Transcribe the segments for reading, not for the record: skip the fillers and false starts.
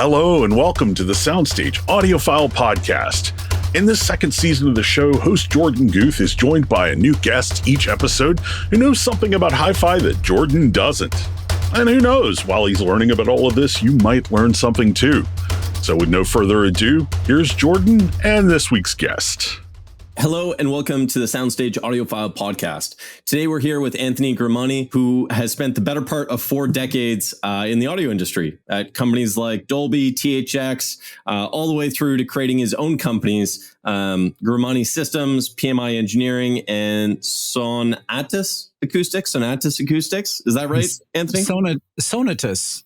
Hello and welcome to the SoundStage Audiophile Podcast. In this second season of the show, host Jorden Guth is joined by a new guest each episode who knows something about hi-fi that Jorden doesn't. And who knows, while he's learning about all of this, you might learn something too. So with no further ado, here's Jorden and this week's guest. Hello and welcome to the SoundStage Audiophile Podcast. Today we're here with Anthony Grimani, who has spent the better part of 4 decades in the audio industry at companies like Dolby, THX, all the way through to creating his own companies, Grimani Systems, PMI Engineering, and Acoustics. Is that right, Anthony? Sonatus.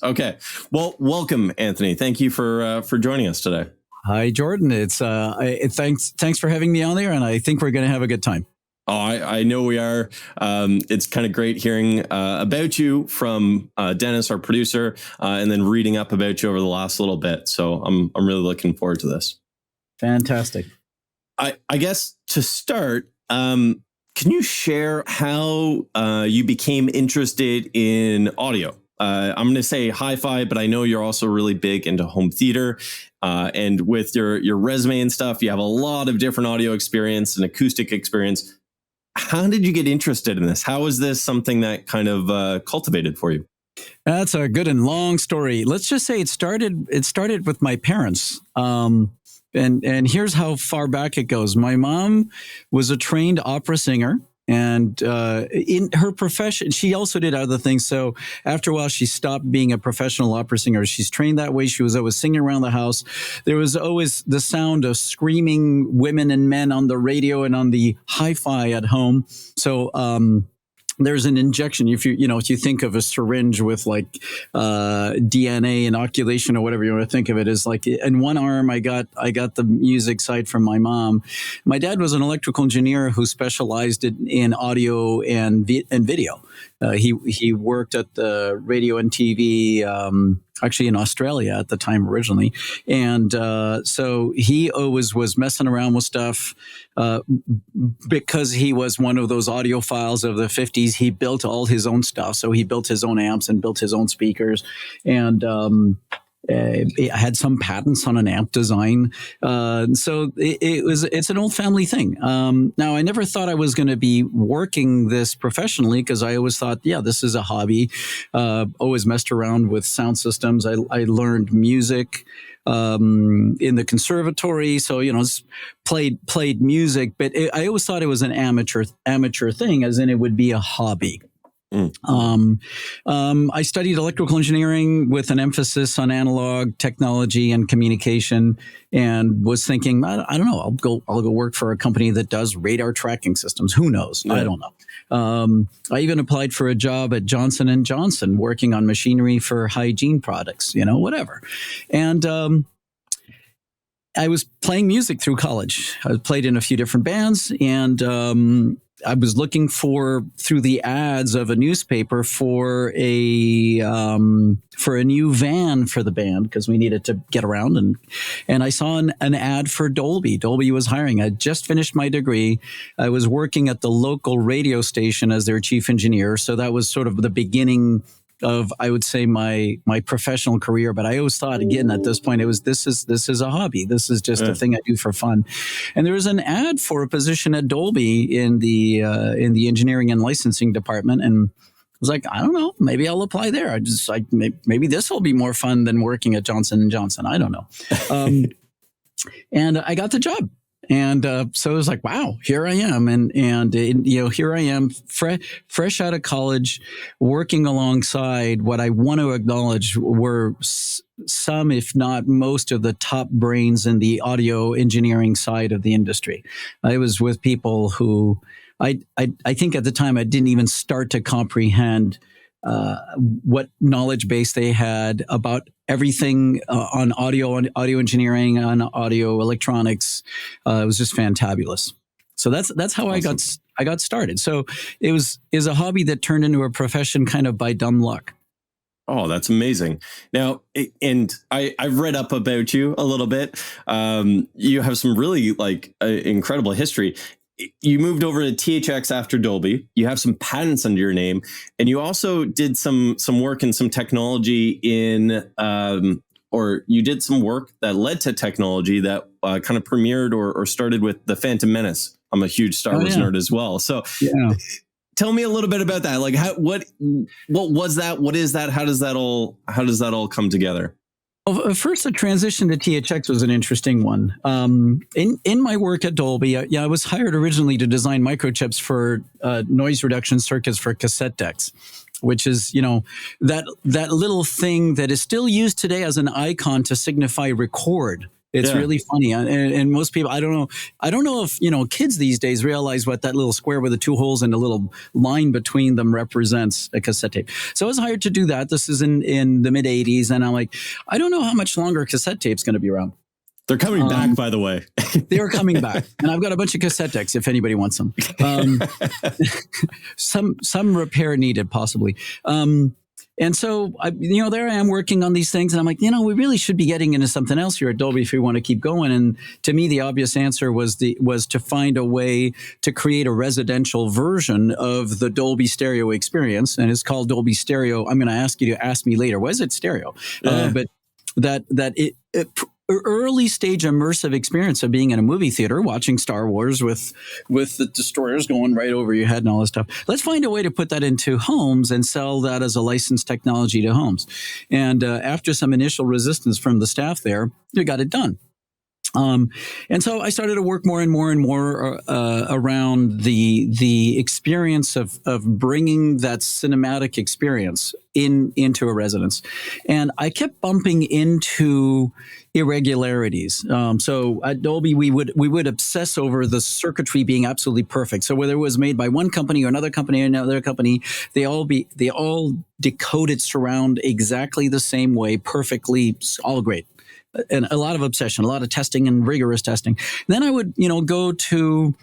Okay. Well, welcome, Anthony. Thank you for joining us today. Hi, Jorden. Thanks for having me on there, and I think we're going to have a good time. Oh, I know we are. It's kind of great hearing about you from Dennis, our producer, and then reading up about you over the last little bit. So I'm really looking forward to this. Fantastic. I guess to start, can you share how you became interested in audio? I'm going to say hi-fi, but I know you're also really big into home theater. And with your resume and stuff, you have a lot of different audio experience and acoustic experience. How did you get interested in this? How is this something that kind of cultivated for you? That's a good and long story. Let's just say it started with my parents. And here's how far back it goes. My mom was a trained opera singer. And in her profession, she also did other things. So after a while, she stopped being a professional opera singer. She's trained that way. She was always singing around the house. There was always the sound of screaming women and men on the radio and on the hi-fi at home. So there's an injection. If you think of a syringe with like DNA inoculation or whatever you want to think of it, is like in one arm I got the music side from my mom. My dad was an electrical engineer who specialized in audio and video. He worked at the radio and TV. Actually in Australia at the time originally. And so he always was messing around with stuff because he was one of those audiophiles of the 50s. He built all his own stuff. So he built his own amps and built his own speakers. And had some patents on an amp design. So it's an old family thing. Now, I never thought I was going to be working this professionally because I always thought, this is a hobby. Always messed around with sound systems. I learned music in the conservatory. So, played music, but I always thought it was an amateur thing, as in it would be a hobby. I studied electrical engineering with an emphasis on analog technology and communication, and was thinking, I don't know, I'll go work for a company that does radar tracking systems. Who knows? Yeah. I don't know. I even applied for a job at Johnson & Johnson working on machinery for hygiene products, whatever. And I was playing music through college. I played in a few different bands, and I was looking through the ads of a newspaper for a new van for the band because we needed to get around, and I saw an ad for Dolby. Dolby was hiring. I just finished my degree. I was working at the local radio station as their chief engineer, so that was sort of the beginning of, I would say, my professional career. But I always thought, again, at this point, this is a hobby. This is just a thing I do for fun. And there was an ad for a position at Dolby in the engineering and licensing department, and I was like, I don't know, maybe I'll apply there. Maybe this will be more fun than working at Johnson & Johnson. I don't know. And I got the job. And so it was like, wow, here I am. And here I am, fresh out of college, working alongside what I want to acknowledge were some, if not most, of the top brains in the audio engineering side of the industry. I was with people who I think at the time I didn't even start to comprehend what knowledge base they had about everything on audio engineering, on audio electronics. It was just fantabulous. So that's how awesome. I got started. So it was a hobby that turned into a profession kind of by dumb luck. Oh, that's amazing. Now, and I've read up about you a little bit. You have some really incredible history. you moved over to THX after Dolby. You have some patents under your name, and you also did some work in some technology or you did some work that led to technology that kind of premiered or started with The Phantom Menace. I'm a huge Star Wars nerd as well. So tell me a little bit about that. Like what was that? What is that? How does that all come together? Well, first, the transition to THX was an interesting one. In my work at Dolby, I was hired originally to design microchips for noise reduction circuits for cassette decks, which is, that little thing that is still used today as an icon to signify record. It's really funny. And most people, I don't know if, kids these days realize what that little square with the two holes and a little line between them represents a cassette tape. So I was hired to do that. This is in the mid 80s. And I'm like, I don't know how much longer cassette tape's going to be around. They're coming back, by the way. They are coming back. And I've got a bunch of cassette decks if anybody wants them. Some repair needed, possibly. And so, there I am working on these things. And I'm like, we really should be getting into something else here at Dolby if we want to keep going. And to me, the obvious answer was to find a way to create a residential version of the Dolby stereo experience. And it's called Dolby Stereo. I'm going to ask you to ask me later, was it stereo? But it early stage immersive experience of being in a movie theater, watching Star Wars with the destroyers going right over your head and all this stuff. Let's find a way to put that into homes and sell that as a licensed technology to homes. And after some initial resistance from the staff there, we got it done. And so I started to work more and more and more around the experience of bringing that cinematic experience into a residence. And I kept bumping into irregularities. So at Dolby, we would obsess over the circuitry being absolutely perfect. So whether it was made by one company or another company, they all decoded surround exactly the same way, perfectly, all great. And a lot of obsession, a lot of testing and rigorous testing. Then I would, go to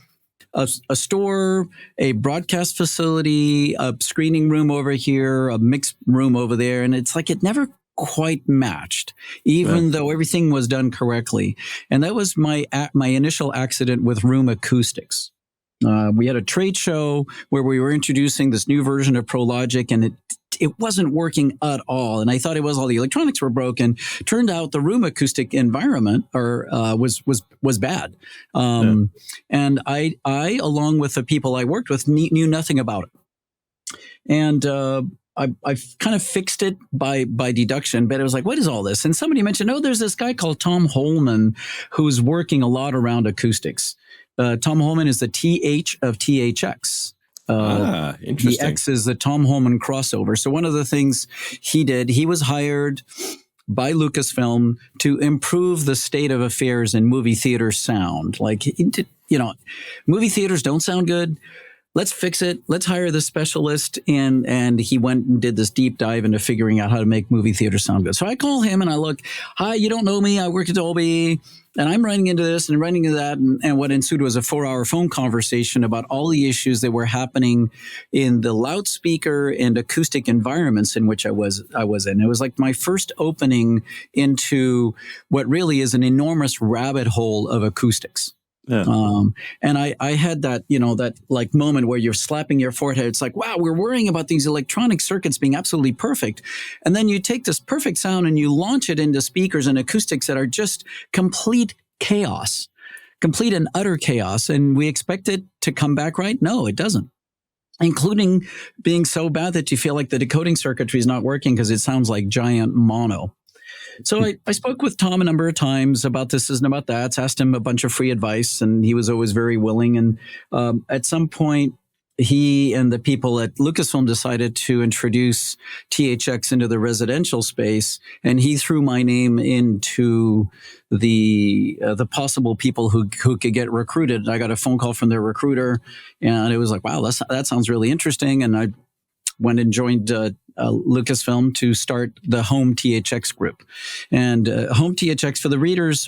a store, a broadcast facility, a screening room over here, a mixed room over there. And it's like it never quite matched, even though everything was done correctly. And that was my initial accident with room acoustics. We had a trade show where we were introducing this new version of ProLogic, and it wasn't working at all. And I thought it was all the electronics were broken. Turned out the room acoustic environment was bad. And I, along with the people I worked with, knew nothing about it. And I kind of fixed it by deduction, but it was like, what is all this? And somebody mentioned, there's this guy called Tom Holman who's working a lot around acoustics. Tom Holman is the TH of THX. Interesting. The X is the Tom Holman crossover. So one of the things he did, he was hired by Lucasfilm to improve the state of affairs in movie theater sound. Like, movie theaters don't sound good. Let's fix it. Let's hire the specialist. And he went and did this deep dive into figuring out how to make movie theater sound good. So I call him and I look, hi, you don't know me. I work at Dolby. And I'm running into this and running into that. And what ensued was a 4-hour phone conversation about all the issues that were happening in the loudspeaker and acoustic environments in which I was in. It was like my first opening into what really is an enormous rabbit hole of acoustics. Yeah. And I had that, that like moment where you're slapping your forehead. It's like, wow, we're worrying about these electronic circuits being absolutely perfect. And then you take this perfect sound and you launch it into speakers and acoustics that are just complete chaos, complete and utter chaos. And we expect it to come back right? No, it doesn't. Including being so bad that you feel like the decoding circuitry is not working because it sounds like giant mono. So I spoke with Tom a number of times about this and about that, asked him a bunch of free advice, and he was always very willing. And at some point, he and the people at Lucasfilm decided to introduce THX into the residential space, and he threw my name into the possible people who could get recruited. I got a phone call from their recruiter, and it was like, wow, that sounds really interesting. And I went and joined Lucasfilm to start the Home THX group. And Home THX for the readers,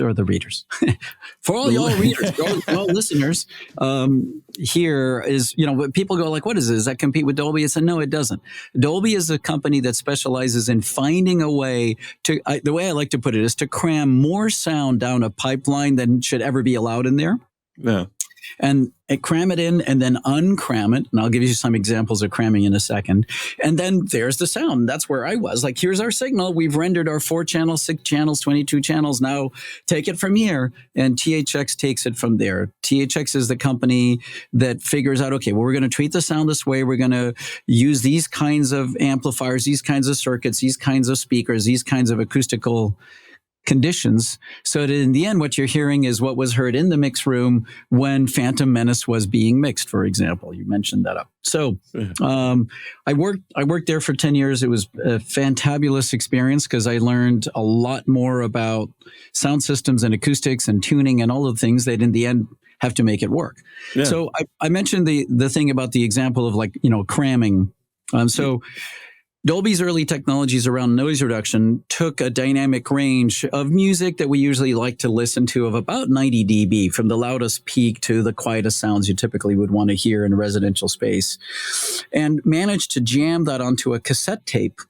for all y'all readers, for all listeners, here is, people go like, what is this? Does that compete with Dolby? I said, no, it doesn't. Dolby is a company that specializes in finding a way to, the way I like to put it is to cram more sound down a pipeline than should ever be allowed in there. Yeah. and cram it in and then uncram it. And I'll give you some examples of cramming in a second. And then there's the sound. That's where I was. Like, here's our signal. We've rendered our 4 channels, 6 channels, 22 channels. Now take it from here. And THX takes it from there. THX is the company that figures out, okay, well, we're going to treat the sound this way. We're going to use these kinds of amplifiers, these kinds of circuits, these kinds of speakers, these kinds of acoustical conditions, so that in the end, what you're hearing is what was heard in the mix room when Phantom Menace was being mixed, for example. You mentioned that up. So I worked there for 10 years. It was a fantabulous experience because I learned a lot more about sound systems and acoustics and tuning and all of the things that in the end have to make it work. Yeah. So I mentioned the thing about the example of, like, cramming. So Dolby's early technologies around noise reduction took a dynamic range of music that we usually like to listen to of about 90 dB, from the loudest peak to the quietest sounds you typically would want to hear in a residential space, and managed to jam that onto a cassette tape.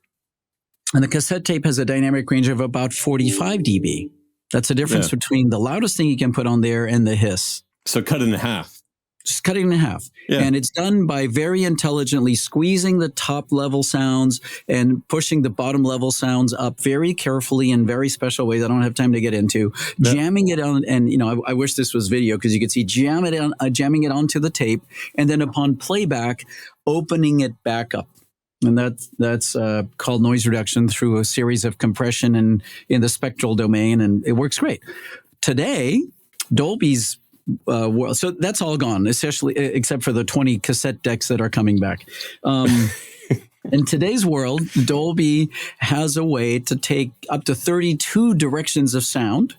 And the cassette tape has a dynamic range of about 45 dB. That's the difference between the loudest thing you can put on there and the hiss. So cut it in half. Just cut it in half. Yeah. And it's done by very intelligently squeezing the top level sounds and pushing the bottom level sounds up very carefully in very special ways I don't have time to get into. Yeah. Jamming it on, and I wish this was video because you could see jamming it onto the tape, and then upon playback, opening it back up. And that's called noise reduction through a series of compression and in the spectral domain, and it works great. Today, Dolby's world. So that's all gone, especially except for the 20 cassette decks that are coming back. In today's world, Dolby has a way to take up to 32 directions of sound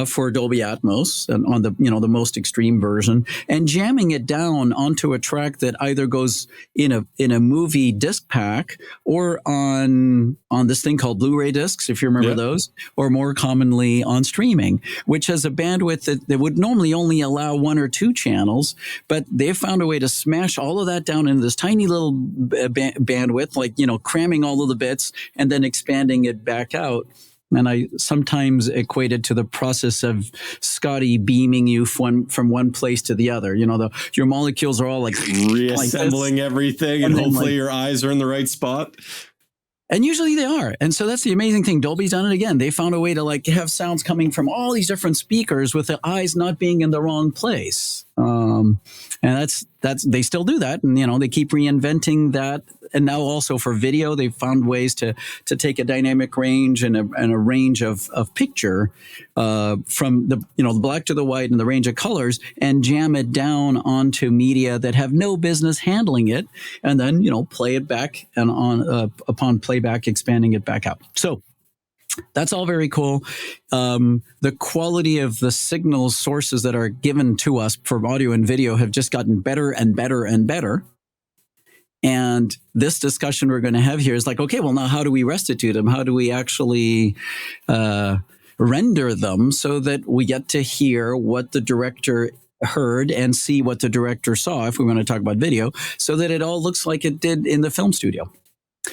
for Dolby Atmos and on the most extreme version, and jamming it down onto a track that either goes in a movie disc pack or on this thing called Blu-ray discs, if you remember those, or more commonly on streaming, which has a bandwidth that would normally only allow 1 or 2 channels, but they've found a way to smash all of that down into this tiny little bandwidth, like, cramming all of the bits and then expanding it back out. And I sometimes equate it to the process of Scotty beaming you from one place to the other. Your molecules are all like reassembling everything, and hopefully your eyes are in the right spot. And usually they are. And so that's the amazing thing. Dolby's done it again. They found a way to have sounds coming from all these different speakers with the eyes not being in the wrong place. And that's they still do that. And, they keep reinventing that. And now also for video, they've found ways to take a dynamic range and a range of picture from the black to the white and the range of colors, and jam it down onto media that have no business handling it, and then play it back, and upon playback, expanding it back out. So that's all very cool. The quality of the signal sources that are given to us for audio and video have just gotten better and better and better. And this discussion we're going to have here is like, okay, well, now how do we restitute them? How do we actually render them so that we get to hear what the director heard and see what the director saw, if we want to talk about video, so that it all looks like it did in the film studio?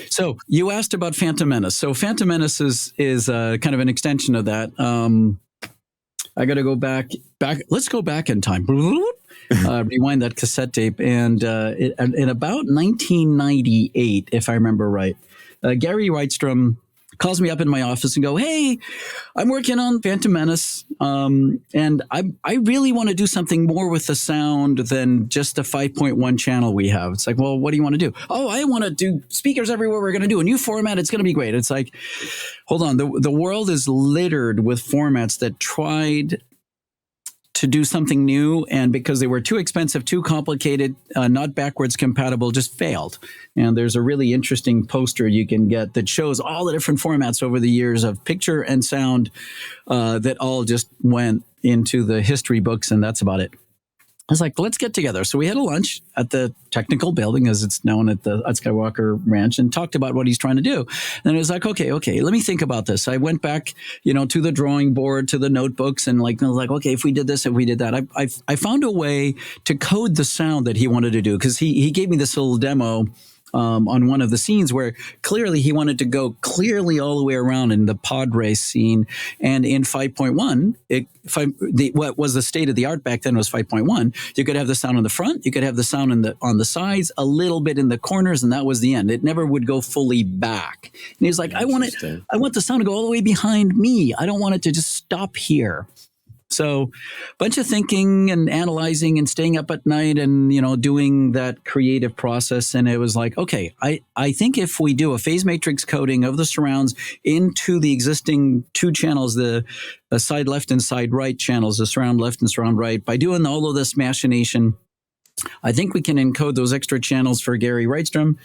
So you asked about Phantom Menace. So Phantom Menace is kind of an extension of that. I got to go back. Let's go back in time. Rewind that cassette tape. And in about 1998, if I remember right, Gary Rydstrom calls me up in my office and go, "Hey, I'm working on Phantom Menace, and I really want to do something more with the sound than just the 5.1 channel we have." It's like, well, what do you want to do? "Oh, I want to do speakers everywhere. We're going to do a new format. It's going to be great." It's like, hold on. The world is littered with formats that tried to do something new, and because they were too expensive, too complicated, not backwards compatible, just failed. And there's a really interesting poster you can get that shows all the different formats over the years of picture and sound that all just went into the history books, and that's about it. I was like, let's get together. So we had a lunch at the technical building, as it's known at Skywalker Ranch, and talked about what he's trying to do. And it was like, okay, let me think about this. I went back, to the drawing board, to the notebooks, and I was like, okay, if we did this, if we did that, I found a way to code the sound that he wanted to do, because he gave me this little demo on one of the scenes where clearly he wanted to go clearly all the way around in the pod race scene. And in 5.1, what was the state of the art back then was 5.1. You could have the sound in the front, you could have the sound on the sides, a little bit in the corners, and that was the end. It never would go fully back. And he was like, I want the sound to go all the way behind me. I don't want it to just stop here. So bunch of thinking and analyzing and staying up at night and, doing that creative process. And it was like, okay, I think if we do a phase matrix coding of the surrounds into the existing two channels, the side left and side right channels, the surround left and surround right, by doing all of this machination, I think we can encode those extra channels for Gary Wrightstrom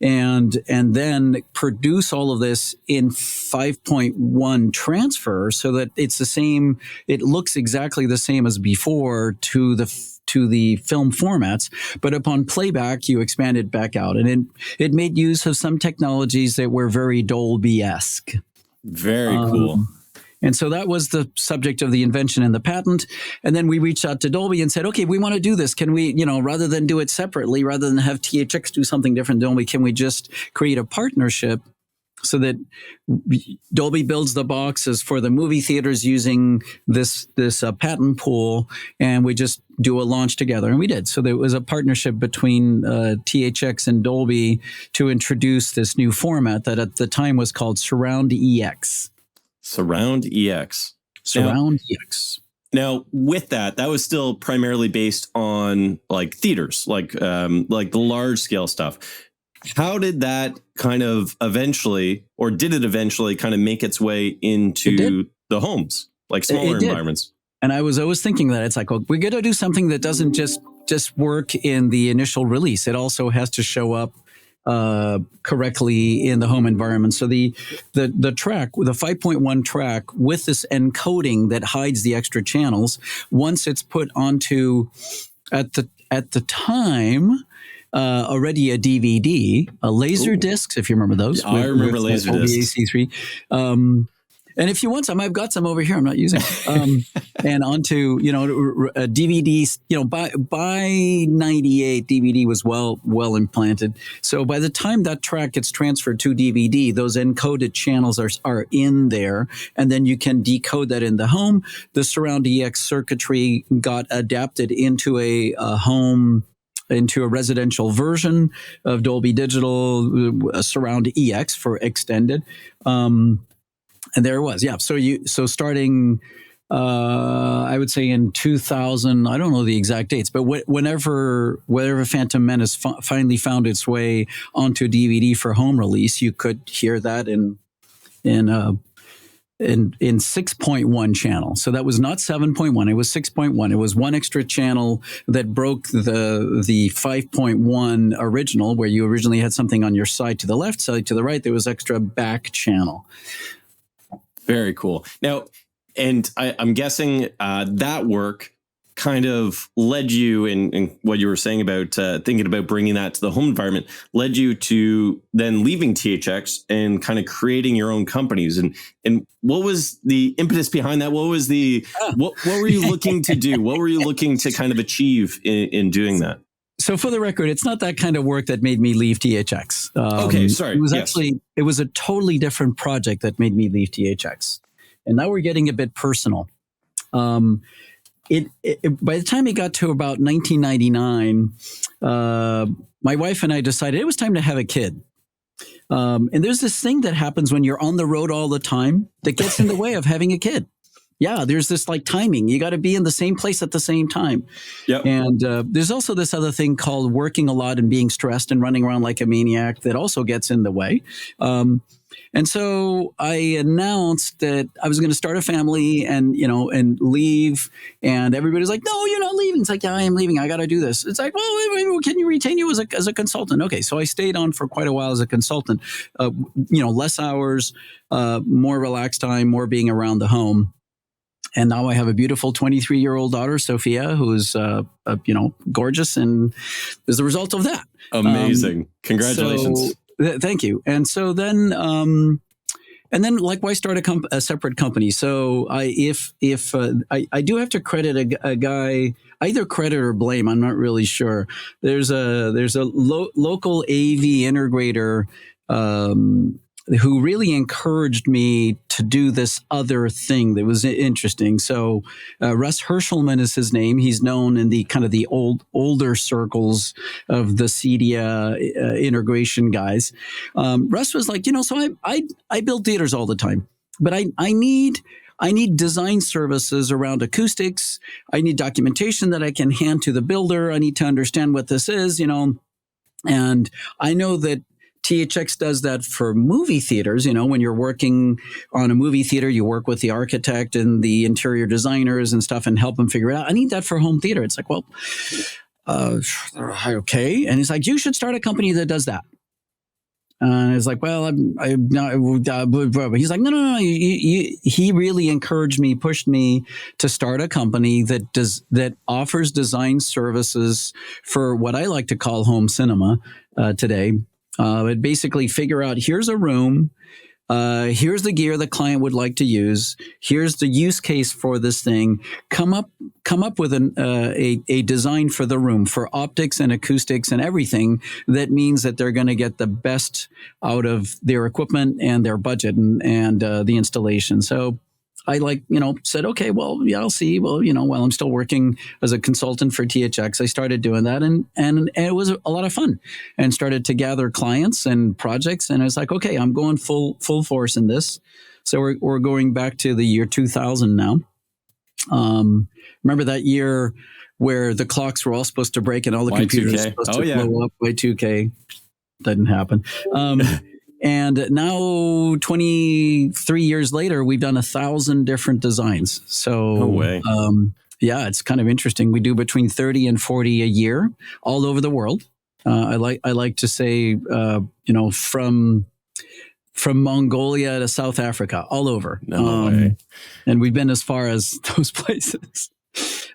and then produce all of this in 5.1 transfer so that it's the same, it looks exactly the same as before to the film formats, but upon playback, you expand it back out. And it made use of some technologies that were very Dolby-esque. Very cool. And so that was the subject of the invention and the patent. And then we reached out to Dolby and said, okay, we want to do this. Can we, rather than do it separately, rather than have THX do something different, Dolby, can we just create a partnership so that Dolby builds the boxes for the movie theaters using this patent pool, and we just do a launch together? And we did. So there was a partnership between THX and Dolby to introduce this new format that at the time was called Surround EX. Surround EX. EX. Now, with that was still primarily based on like theaters, like the large scale stuff. How did that kind of eventually, or did it eventually kind of make its way into the homes, like smaller environments? And I was always thinking that it's like, well, we got to do something that doesn't just work in the initial release. It also has to show up correctly in the home environment. So the track, the 5.1 track with this encoding that hides the extra channels, once it's put onto at the time already a DVD, a laser discs, if you remember those. I remember laser discs. AC3. And if you want some, I've got some over here. I'm not using. And onto DVDs. By 98, DVD was well implanted. So by the time that track gets transferred to DVD, those encoded channels are in there, and then you can decode that in the home. The Surround EX circuitry got adapted into a home. Into a residential version of Dolby Digital, Surround EX for extended. And there it was. Yeah. So starting, I would say in 2000, I don't know the exact dates, but whenever Phantom Menace finally found its way onto DVD for home release, you could hear that in 6.1 channel. So that was not 7.1. It was 6.1. It was one extra channel that broke the 5.1 original, where you originally had something on your side to the left, side to the right. There was extra back channel. Very cool. Now, and I'm guessing that work kind of led you, in what you were saying about thinking about bringing that to the home environment, led you to then leaving THX and kind of creating your own companies. And what was the impetus behind that? What was what were you looking to do? What were you looking to kind of achieve in doing that? So for the record, it's not that kind of work that made me leave THX. Okay, sorry. It was it was a totally different project that made me leave THX. And now we're getting a bit personal. By the time it got to about 1999, my wife and I decided it was time to have a kid. And there's this thing that happens when you're on the road all the time that gets in the way of having a kid. Yeah, there's this like timing. You got to be in the same place at the same time. Yep. And there's also this other thing called working a lot and being stressed and running around like a maniac that also gets in the way. And so I announced that I was going to start a family and leave. And everybody's like, no, you're not leaving. It's like, yeah, I am leaving. I got to do this. It's like, well, can you retain you as a consultant? Okay. So I stayed on for quite a while as a consultant, less hours, more relaxed time, more being around the home. And now I have a beautiful 23-year-old daughter, Sophia, who's, gorgeous. And as a result of that. Amazing. Congratulations. Thank you. And so then and then likewise start a separate company. So I do have to credit a guy, either credit or blame. I'm not really sure. There's a local AV integrator who really encouraged me to do this other thing that was interesting. So Russ Hershelman is his name. He's known in the kind of the older circles of the CEDIA integration guys. Russ was like, so I build theaters all the time, but I need design services around acoustics. I need documentation that I can hand to the builder. I need to understand what this is, and I know that THX does that for movie theaters. When you're working on a movie theater, you work with the architect and the interior designers and stuff and help them figure it out. I need that for home theater. It's like, well, okay. And he's like, you should start a company that does that. And it's like, well, I'm not. He's like, no. He really encouraged me, pushed me to start a company that offers design services for what I like to call home cinema today. But basically figure out, here's a room, here's the gear the client would like to use, here's the use case for this thing, come up with a design for the room, for optics and acoustics and everything that means that they're going to get the best out of their equipment and their budget and the installation. So I said, okay, well, yeah, I'll see. Well, while I'm still working as a consultant for THX, I started doing that and it was a lot of fun and started to gather clients and projects. And I was like, okay, I'm going full force in this. So we're going back to the year 2000 now. Remember that year where the clocks were all supposed to break and all the computers were supposed to blow up? Y2K. Didn't happen. And now, 23 years later, we've done 1,000 different designs. So, no way. Yeah, it's kind of interesting. We do between 30 and 40 a year, all over the world. I like to say, from Mongolia to South Africa, all over. No way. And we've been as far as those places.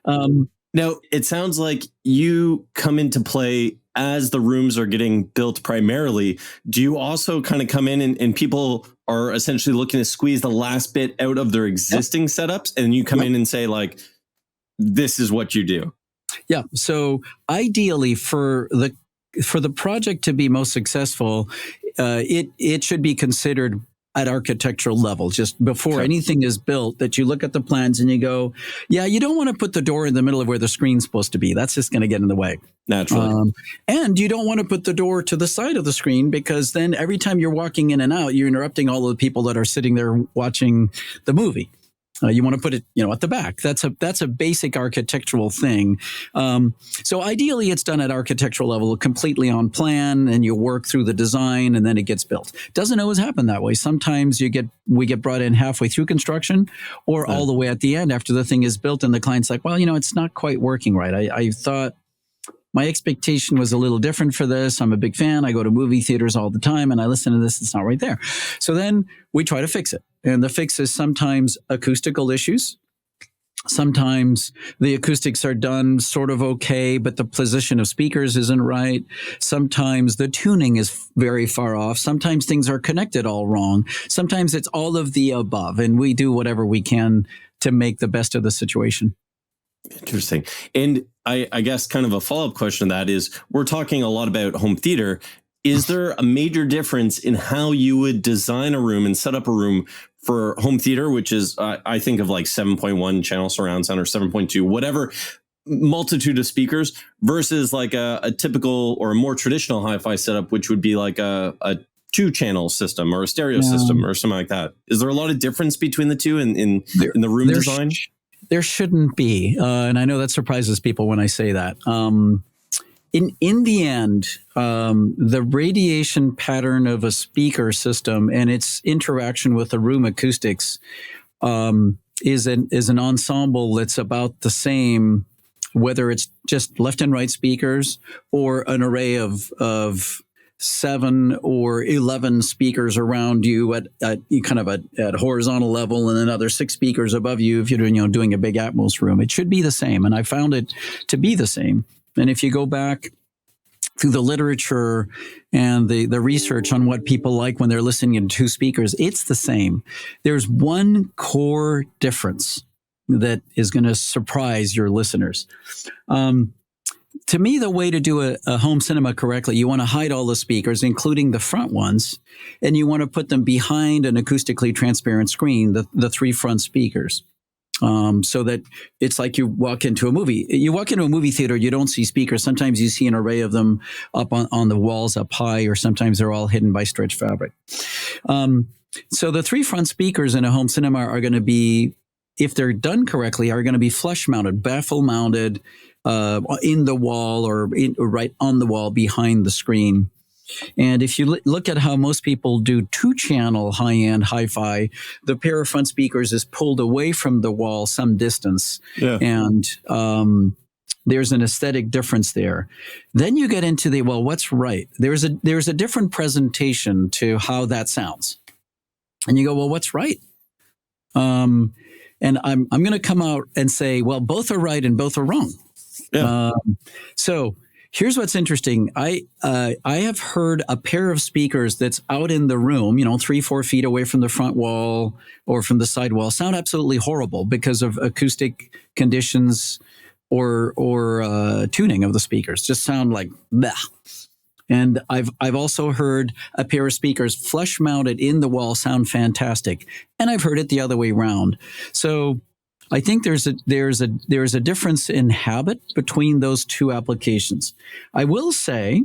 Now, it sounds like you come into play as the rooms are getting built primarily. Do you also kind of come in and people are essentially looking to squeeze the last bit out of their existing setups, and you come in and say, like, this is what you do? Yeah. So ideally for the project to be most successful, it should be considered at architectural level, just before anything is built, that you look at the plans and you go, yeah, you don't want to put the door in the middle of where the screen's supposed to be. That's just going to get in the way. Naturally. And you don't want to put the door to the side of the screen, because then every time you're walking in and out, you're interrupting all of the people that are sitting there watching the movie. You want to put it, at the back. That's a basic architectural thing. So ideally, it's done at architectural level, completely on plan, and you work through the design, and then it gets built. Doesn't always happen that way. Sometimes we get brought in halfway through construction, or all the way at the end after the thing is built, and the client's like, well, it's not quite working right. I thought my expectation was a little different for this. I'm a big fan. I go to movie theaters all the time, and I listen to this. It's not right there. So then we try to fix it. And the fix is sometimes acoustical issues. Sometimes the acoustics are done sort of okay, but the position of speakers isn't right. Sometimes the tuning is very far off. Sometimes things are connected all wrong. Sometimes it's all of the above, and we do whatever we can to make the best of the situation. Interesting. And I guess kind of a follow-up question to that is, we're talking a lot about home theater. Is there a major difference in how you would design a room and set up a room for home theater, which is, I think of like 7.1 channel surround sound or 7.2, whatever multitude of speakers, versus like a typical or a more traditional hi-fi setup, which would be like a 2-channel system or a stereo system or something like that? Is there a lot of difference between the two in the room design? There shouldn't be. And I know that surprises people when I say that. In the end, the radiation pattern of a speaker system and its interaction with the room acoustics is an ensemble that's about the same, whether it's just left and right speakers or an array of 7 or 11 speakers around you at horizontal level, and another 6 speakers above you if you're doing a big Atmos room. It should be the same, and I found it to be the same. And if you go back through the literature and the research on what people like when they're listening to two speakers, it's the same. There's one core difference that is going to surprise your listeners. To me, the way to do a home cinema correctly, you want to hide all the speakers, including the front ones, and you want to put them behind an acoustically transparent screen, the three front speakers. So that it's like you walk into a movie. You walk into a movie theater, you don't see speakers. Sometimes you see an array of them up on the walls up high, or sometimes they're all hidden by stretched fabric. So the three front speakers in a home cinema are going to be, if they're done correctly, are going to be flush mounted, baffle mounted in the wall or right on the wall behind the screen. And if you look at how most people do two-channel high-end hi-fi, the pair of front speakers is pulled away from the wall some distance. Yeah. And there's an aesthetic difference there. Then you get into what's right? There's a different presentation to how that sounds. And you go, well, what's right? And I'm going to come out and say, well, both are right and both are wrong. Yeah. So here's what's interesting. I have heard a pair of speakers that's out in the room, 3-4 feet away from the front wall or from the side wall, sound absolutely horrible because of acoustic conditions or tuning of the speakers. Just sound like bleh. And I've also heard a pair of speakers flush mounted in the wall sound fantastic, and I've heard it the other way around. So I think there's a difference in habit between those two applications. I will say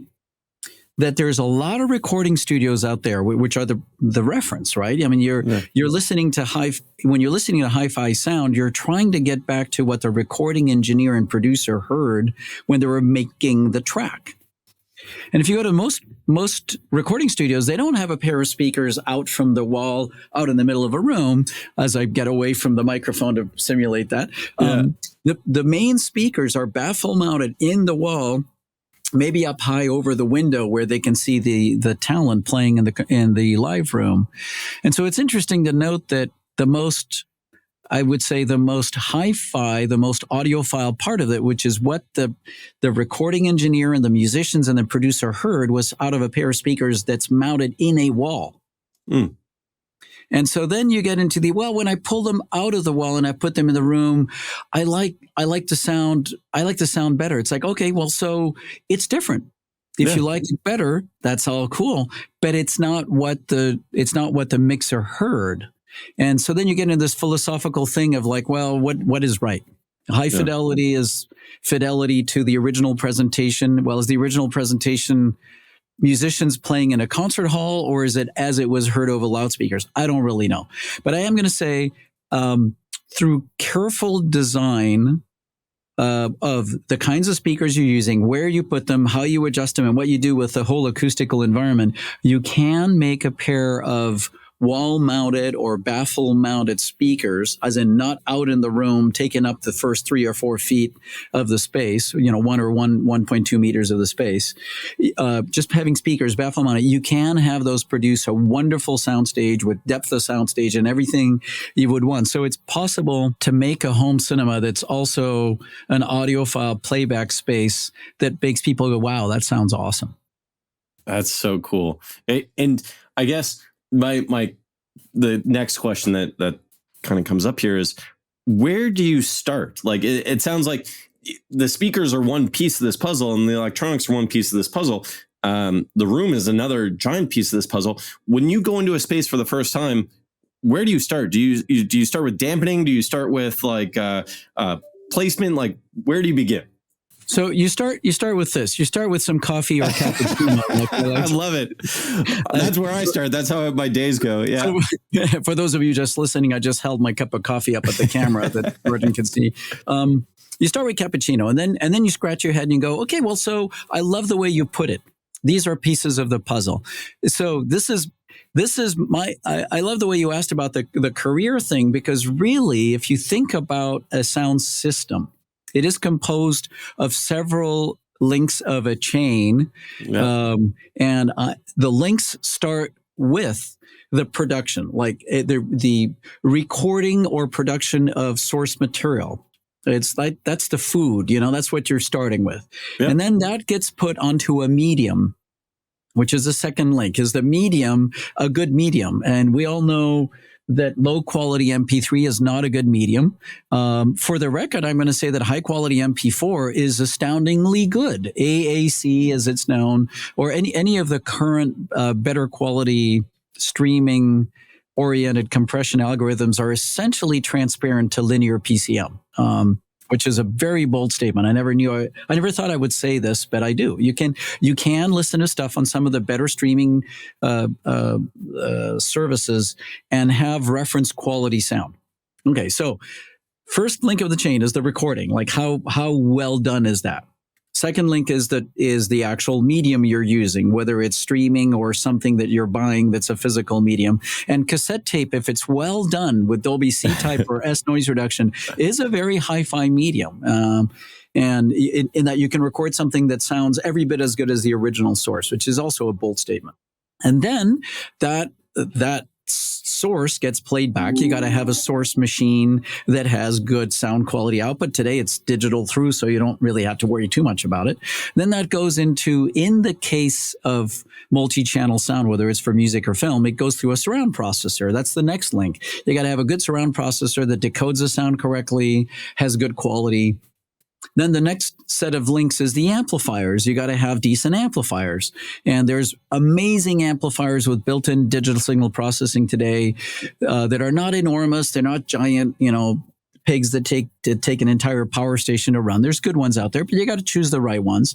that there's a lot of recording studios out there, which are the reference, right? I mean, you're listening to when you're listening to hi-fi sound, you're trying to get back to what the recording engineer and producer heard when they were making the track. And if you go to most recording studios, they don't have a pair of speakers out from the wall, out in the middle of a room, as I get away from the microphone to simulate that. Yeah. The main speakers are baffle mounted in the wall, maybe up high over the window where they can see the talent playing in the live room. And so it's interesting to note that the most hi-fi, the most audiophile part of it, which is what the recording engineer and the musicians and the producer heard, was out of a pair of speakers that's mounted in a wall. Mm. And so then you get into when I pull them out of the wall and I put them in the room, I like the sound better. It's like, okay, well, so it's different. If you like it better, that's all cool, but it's not what the mixer heard. And so then you get into this philosophical thing of what is right? High fidelity is fidelity to the original presentation. Well, is the original presentation musicians playing in a concert hall, or is it as it was heard over loudspeakers? I don't really know. But I am going to say through careful design of the kinds of speakers you're using, where you put them, how you adjust them, and what you do with the whole acoustical environment, you can make a pair of wall-mounted or baffle-mounted speakers, as in not out in the room, taking up the first 3 or 4 feet of the space, 1.2 meters of the space. Just having speakers baffle-mounted, you can have those produce a wonderful soundstage with depth of soundstage and everything you would want. So it's possible to make a home cinema that's also an audiophile playback space that makes people go, wow, that sounds awesome. That's so cool. And I guess the next question that kind of comes up here is, where do you start? Like, it sounds like the speakers are one piece of this puzzle and the electronics are one piece of this puzzle. The room is another giant piece of this puzzle. When you go into a space for the first time, where do you start? Do you start with dampening? Do you start with placement? Like, where do you begin? So you start with this. You start with some coffee or cappuccino. I love it. That's where I start. That's how my days go. Yeah. So, for those of you just listening, I just held my cup of coffee up at the camera that Jorden can see. You start with cappuccino, and then you scratch your head and you go, okay, well, so I love the way you put it. These are pieces of the puzzle. So this is I love the way you asked about the career thing, because really, if you think about a sound system, it is composed of several links of a chain, and the links start with the production, like the recording or production of source material. It's like that's the food, that's what you're starting with. Yep. And then that gets put onto a medium, which is the second link. Is the medium a good medium? And we all know that low quality MP3 is not a good medium. For the record, I'm going to say that high quality MP4 is astoundingly good. AAC, as it's known, or any of the current better quality streaming oriented compression algorithms are essentially transparent to linear PCM, which is a very bold statement. I never thought I would say this, but I do. You can listen to stuff on some of the better streaming services and have reference quality sound. Okay, so first link of the chain is the recording. Like how well done is that? Second link is the actual medium you're using, whether it's streaming or something that you're buying that's a physical medium. And cassette tape, if it's well done with Dolby C-type or S noise reduction, is a very hi-fi medium. And in that you can record something that sounds every bit as good as the original source, which is also a bold statement. And then that source gets played back. You got to have a source machine that has good sound quality output. Today it's digital through, so you don't really have to worry too much about it. Then that goes into, in the case of multi-channel sound, whether it's for music or film, it goes through a surround processor. That's the next link. You got to have a good surround processor that decodes the sound correctly, has good quality. Then the next set of links is the amplifiers. You got to have decent amplifiers. And there's amazing amplifiers with built-in digital signal processing today that are not enormous. They're not giant, pigs that take an entire power station to run. There's good ones out there, but you got to choose the right ones.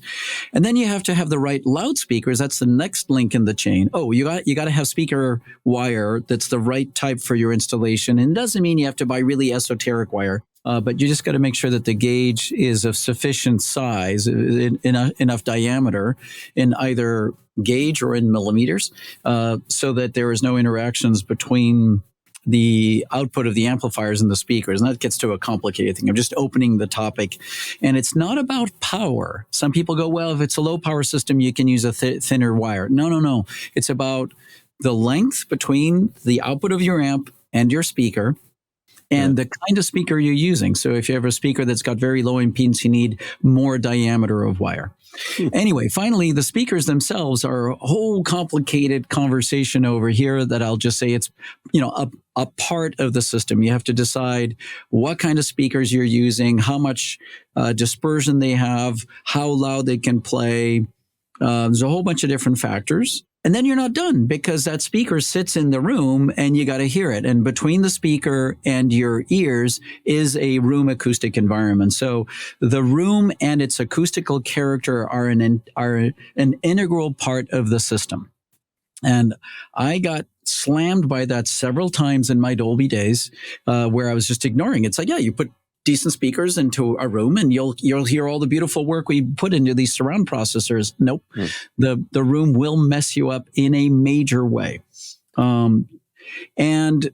And then you have to have the right loudspeakers. That's the next link in the chain. Oh, you got to have speaker wire that's the right type for your installation. And it doesn't mean you have to buy really esoteric wire. But you just got to make sure that the gauge is of sufficient size, enough diameter in either gauge or in millimeters, so that there is no interactions between the output of the amplifiers and the speakers. And that gets to a complicated thing. I'm just opening the topic. And it's not about power. Some people go, well, if it's a low power system, you can use a thinner wire. No. It's about the length between the output of your amp and your speaker, and the kind of speaker you're using. So if you have a speaker that's got very low impedance, you need more diameter of wire. Anyway, finally, the speakers themselves are a whole complicated conversation over here that I'll just say it's, a part of the system. You have to decide what kind of speakers you're using, how much dispersion they have, how loud they can play. There's a whole bunch of different factors. And then you're not done, because that speaker sits in the room and you got to hear it. And between the speaker and your ears is a room acoustic environment. So the room and its acoustical character are an integral part of the system. And I got slammed by that several times in my Dolby days, where I was just ignoring it. It's like, yeah, you put decent speakers into a room and you'll hear all the beautiful work we put into these surround processors. Nope. The room will mess you up in a major way. And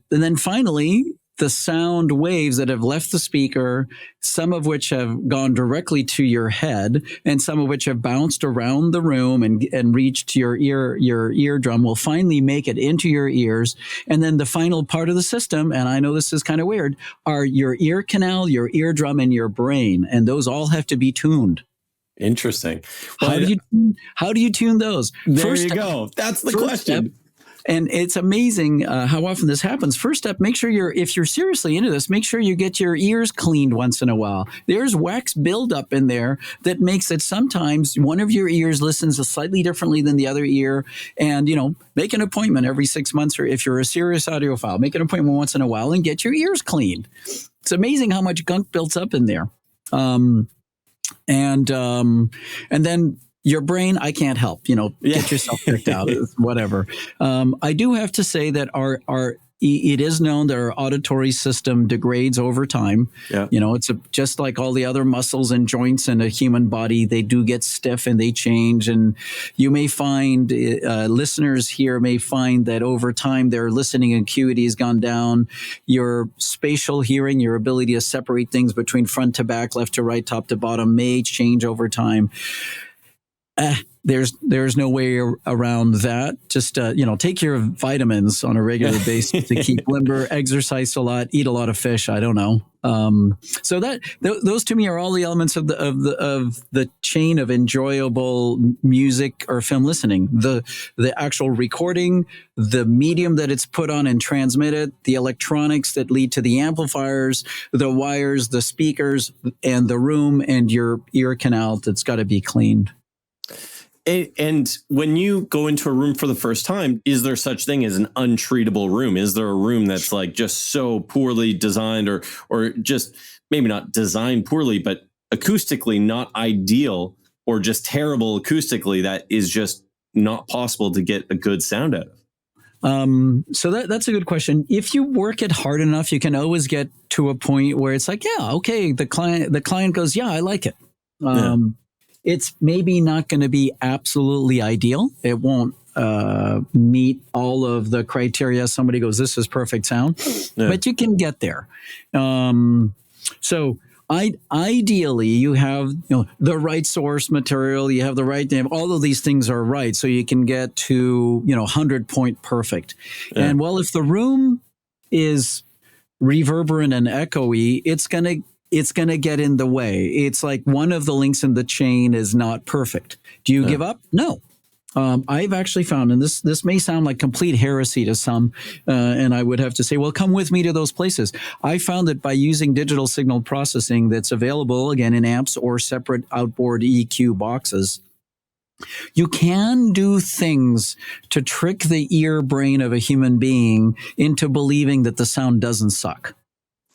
then finally, the sound waves that have left the speaker, some of which have gone directly to your head and some of which have bounced around the room and reached your eardrum, will finally make it into your ears. And then the final part of the system, and I know this is kind of weird, are your ear canal, your eardrum, and your brain. And those all have to be tuned. Interesting. Well, how do you tune those? There you go. That's the question. And it's amazing how often this happens. First step, make sure if you're seriously into this, make sure you get your ears cleaned once in a while. There's wax buildup in there that makes it sometimes one of your ears listens slightly differently than the other ear. And, make an appointment every 6 months, or if you're a serious audiophile, make an appointment once in a while and get your ears cleaned. It's amazing how much gunk builds up in there. And then your brain, I can't help, get yourself checked out, whatever. I do have to say that it is known that our auditory system degrades over time. Yeah. It's just like all the other muscles and joints in a human body, they do get stiff and they change. And you may find, listeners here may find that over time, their listening acuity has gone down. Your spatial hearing, your ability to separate things between front to back, left to right, top to bottom may change over time. There's no way around that. Just take your vitamins on a regular basis to keep limber, exercise a lot, eat a lot of fish. I don't know. So those to me are all the elements of the chain of enjoyable music or film listening. The actual recording, the medium that it's put on and transmitted, the electronics that lead to the amplifiers, the wires, the speakers, and the room and your ear canal that's got to be cleaned. And when you go into a room for the first time, is there such thing as an untreatable room? Is there a room that's like just so poorly designed or just maybe not designed poorly, but acoustically not ideal or just terrible acoustically that is just not possible to get a good sound out of? So that's a good question. If you work it hard enough, you can always get to a point where it's like, yeah, okay, the client goes, yeah, I like it. It's maybe not going to be absolutely ideal. It won't meet all of the criteria. Somebody goes, this is perfect sound, but you can get there. So ideally, you have the right source material, you have the right name. All of these things are right, so you can get to 100-point perfect. Yeah. And well, if the room is reverberant and echoey, it's gonna get in the way. It's like one of the links in the chain is not perfect. Do you give up? No. I've actually found, and this may sound like complete heresy to some, and I would have to say, well, come with me to those places. I found that by using digital signal processing that's available, again, in amps or separate outboard EQ boxes, you can do things to trick the ear brain of a human being into believing that the sound doesn't suck.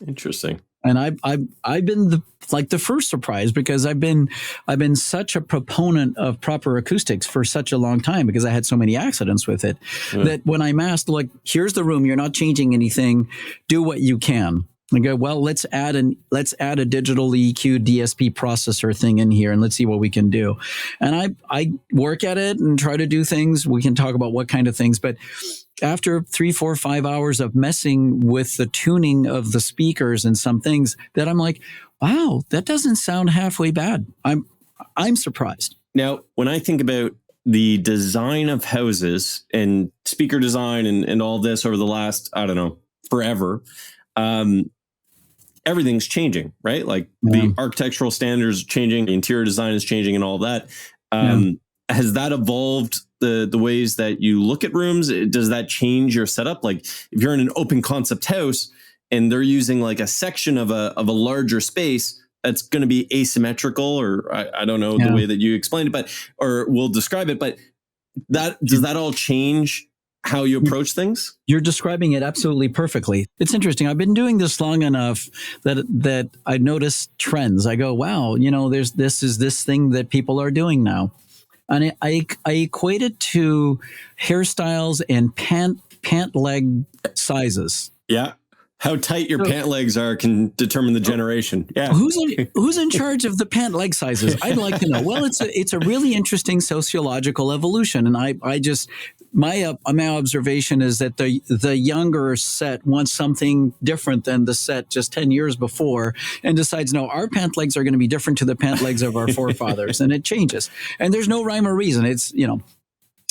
Interesting. And I've been the first surprise, because I've been such a proponent of proper acoustics for such a long time, because I had so many accidents with it, that when I'm asked, like, here's the room, you're not changing anything, do what you can. I go, well, let's add a digital EQ DSP processor thing in here, and let's see what we can do. And I work at it and try to do things. We can talk about what kind of things, but after 3, 4, 5 hours of messing with the tuning of the speakers and some things, that I'm like, wow, that doesn't sound halfway bad. I'm surprised. Now, when I think about the design of houses and speaker design and all this over the last, I don't know, forever, everything's changing, right? Like the architectural standards are changing, the interior design is changing and all that. Has that evolved the ways that you look at rooms? Does that change your setup? Like if you're in an open concept house and they're using like a section of a larger space, that's going to be asymmetrical, or I don't know the way that you explained it, or we'll describe it, but does that all change how you approach things? You're describing it absolutely perfectly. It's interesting. I've been doing this long enough that I notice trends. I go, wow, there's this thing that people are doing now. And I equate it to hairstyles and pant leg sizes. Yeah. How tight your pant legs are can determine the generation. Yeah. Who's in charge of the pant leg sizes? I'd like to know. Well, it's a really interesting sociological evolution. And my observation is that the younger set wants something different than the set just 10 years before, and decides, no, our pant legs are going to be different to the pant legs of our forefathers. And it changes. And there's no rhyme or reason. It's,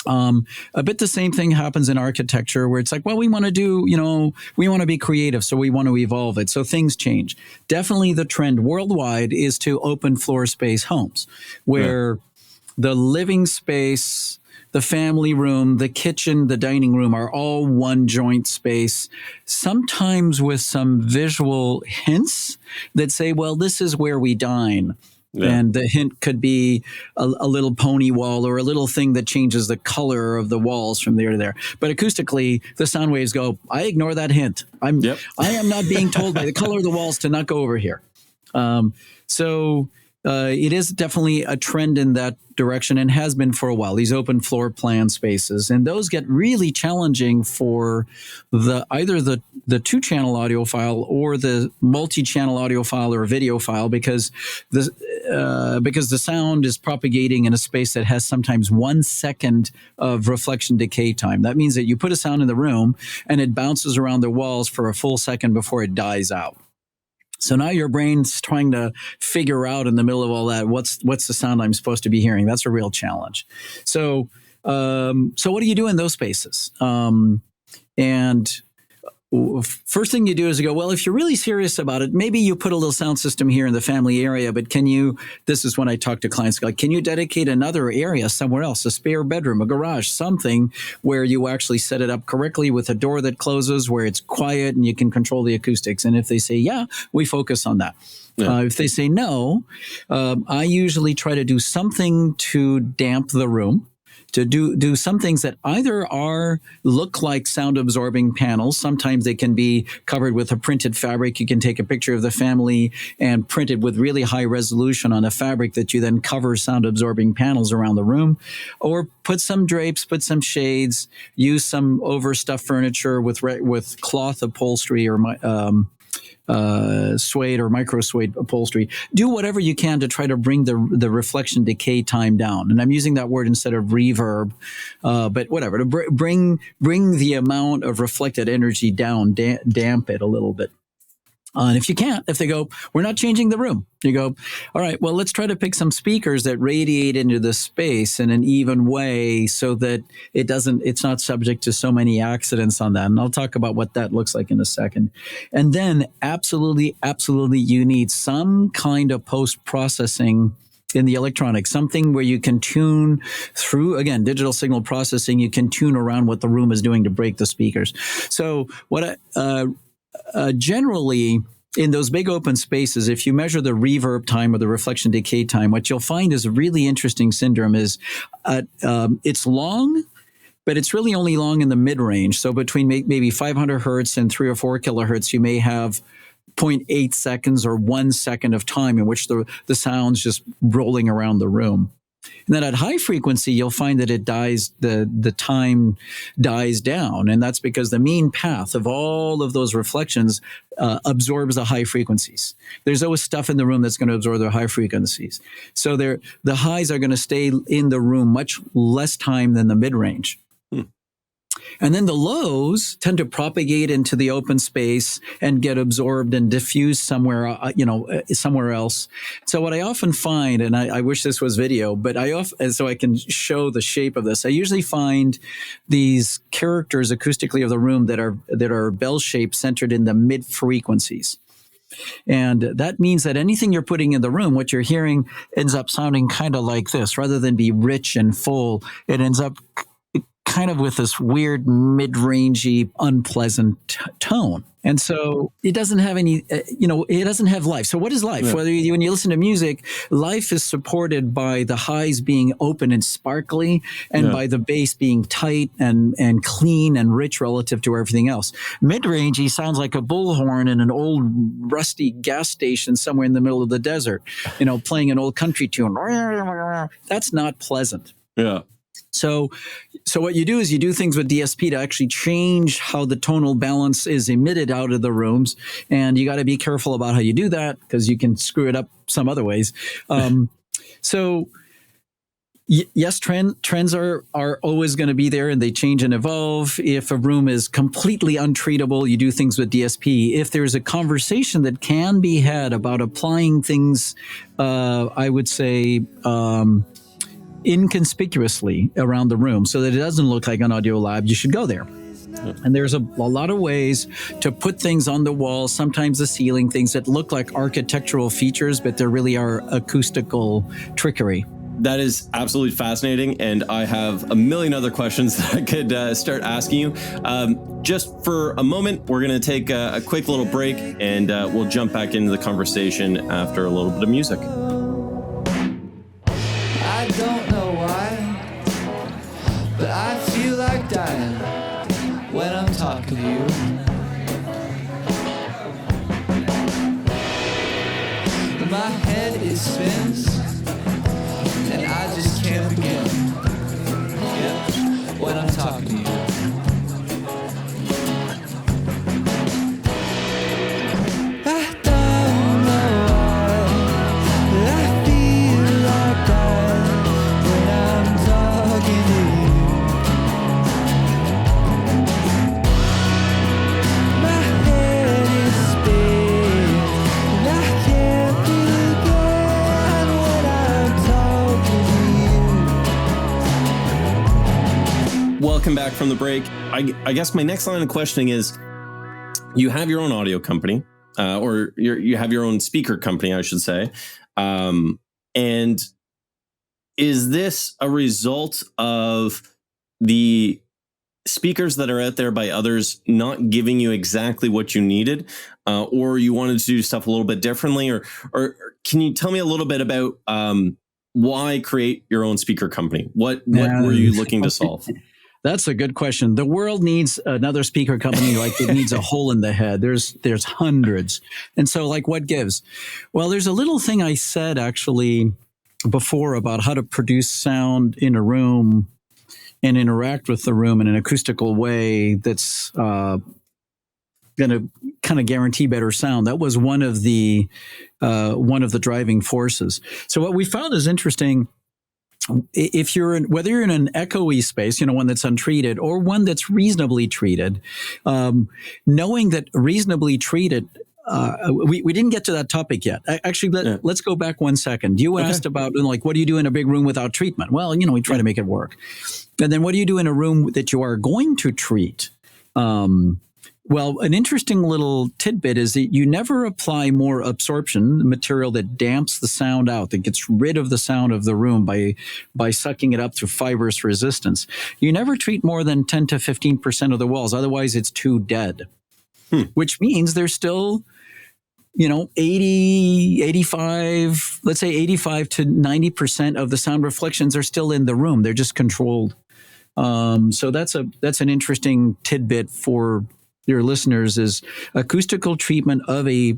a bit the same thing happens in architecture, where it's like, well, we want to be creative, so we want to evolve it. So things change. Definitely the trend worldwide is to open floor space homes, where the living space, the family room, the kitchen, the dining room are all one joint space, sometimes with some visual hints that say, well, this is where we dine. Yeah. And the hint could be a little pony wall or a little thing that changes the color of the walls from there to there. But acoustically, the sound waves go, I ignore that hint. I am not being told by the color of the walls to not go over here. So it is definitely a trend in that direction, and has been for a while, these open floor plan spaces. And those get really challenging for either the 2-channel audiophile or the multi-channel audiophile or videophile, because the sound is propagating in a space that has sometimes 1 second of reflection decay time. That means that you put a sound in the room and it bounces around the walls for a full second before it dies out. So now your brain's trying to figure out in the middle of all that, what's the sound I'm supposed to be hearing? That's a real challenge. So what do you do in those spaces? And first thing you do is you go, well, if you're really serious about it, maybe you put a little sound system here in the family area, but this is when I talk to clients, like, can you dedicate another area somewhere else, a spare bedroom, a garage, something where you actually set it up correctly with a door that closes, where it's quiet and you can control the acoustics? And if they say, yeah, we focus on that. Yeah. If they say no, I usually try to do something to damp the room, to do some things that either look like sound absorbing panels. Sometimes they can be covered with a printed fabric. You can take a picture of the family and print it with really high resolution on a fabric that you then cover sound absorbing panels around the room, or put some drapes, put some shades, use some overstuffed furniture with cloth upholstery or suede or micro suede upholstery. Do whatever you can to try to bring the reflection decay time down. And I'm using that word instead of reverb, but whatever, to bring the amount of reflected energy down, damp it a little bit. And if they go, we're not changing the room, you go, all right, well, let's try to pick some speakers that radiate into the space in an even way so that it's not subject to so many accidents on that. And I'll talk about what that looks like in a second. And then absolutely, you need some kind of post-processing in the electronics, something where you can tune through, again, digital signal processing, you can tune around what the room is doing to break the speakers. So generally, in those big open spaces, if you measure the reverb time or the reflection decay time, what you'll find is a really interesting syndrome is it's long, but it's really only long in the mid-range. So between maybe 500 hertz and 3 or 4 kilohertz, you may have 0.8 seconds or 1 second of time in which the sound's just rolling around the room. And then at high frequency, you'll find that the time dies down. And that's because the mean path of all of those reflections absorbs the high frequencies. There's always stuff in the room that's going to absorb the high frequencies. So the highs are going to stay in the room much less time than the mid-range. And then the lows tend to propagate into the open space and get absorbed and diffused somewhere else. So what I often find, and I wish this was video, but so I can show the shape of this. I usually find these characters acoustically of the room that are bell-shaped, centered in the mid frequencies. And that means that anything you're putting in the room, what you're hearing ends up sounding kind of like this, rather than be rich and full. It ends up kind of with this weird mid-rangey, unpleasant tone. And so it doesn't have any, it doesn't have life. So what is life? Yeah. When you listen to music, life is supported by the highs being open and sparkly, and by the bass being tight and clean and rich relative to everything else. Mid-rangey sounds like a bullhorn in an old rusty gas station somewhere in the middle of the desert, playing an old country tune. That's not pleasant. Yeah. So what you do is you do things with DSP to actually change how the tonal balance is emitted out of the rooms. And you got to be careful about how you do that, because you can screw it up some other ways. Yes, trends are always going to be there, and they change and evolve. If a room is completely untreatable, you do things with DSP. If there's a conversation that can be had about applying things, I would say, inconspicuously around the room so that it doesn't look like an audio lab, you should go there. And there's a lot of ways to put things on the wall, sometimes the ceiling, things that look like architectural features, but there really are acoustical trickery. That is absolutely fascinating, and I have a million other questions that I could start asking you. Just for a moment, we're going to take a quick little break, and we'll jump back into the conversation after a little bit of music. I don't know why, but I feel like dying when I'm talking to you. My head it spins, and I just can't begin. Yeah, when I'm talking to you. welcome back from the break. I guess my next line of questioning is, you have your own audio company, or you have your own speaker company, I should say. And is this a result of the speakers that are out there by others not giving you exactly what you needed, or you wanted to do stuff a little bit differently? Or can you tell me a little bit about why create your own speaker company? What were you looking to solve? That's a good question. The world needs another speaker company like it needs a hole in the head. There's hundreds. And so like what gives? Well, there's a little thing I said actually before about how to produce sound in a room and interact with the room in an acoustical way that's going to kind of guarantee better sound. That was one of the driving forces. So what we found is interesting. If whether you're in an echoey space, one that's untreated or one that's reasonably treated, knowing that reasonably treated, we didn't get to that topic yet. Actually, let's go back 1 second. You asked about what do you do in a big room without treatment? Well, we try to make it work. And then what do you do in a room that you are going to treat? Well, an interesting little tidbit is that you never apply more absorption, material that damps the sound out, that gets rid of the sound of the room by sucking it up through fibrous resistance. You never treat more than 10 to 15% of the walls. Otherwise, it's too dead, which means there's still, 80, 85, let's say 85 to 90% of the sound reflections are still in the room. They're just controlled. So that's an interesting tidbit for your listeners, is acoustical treatment of a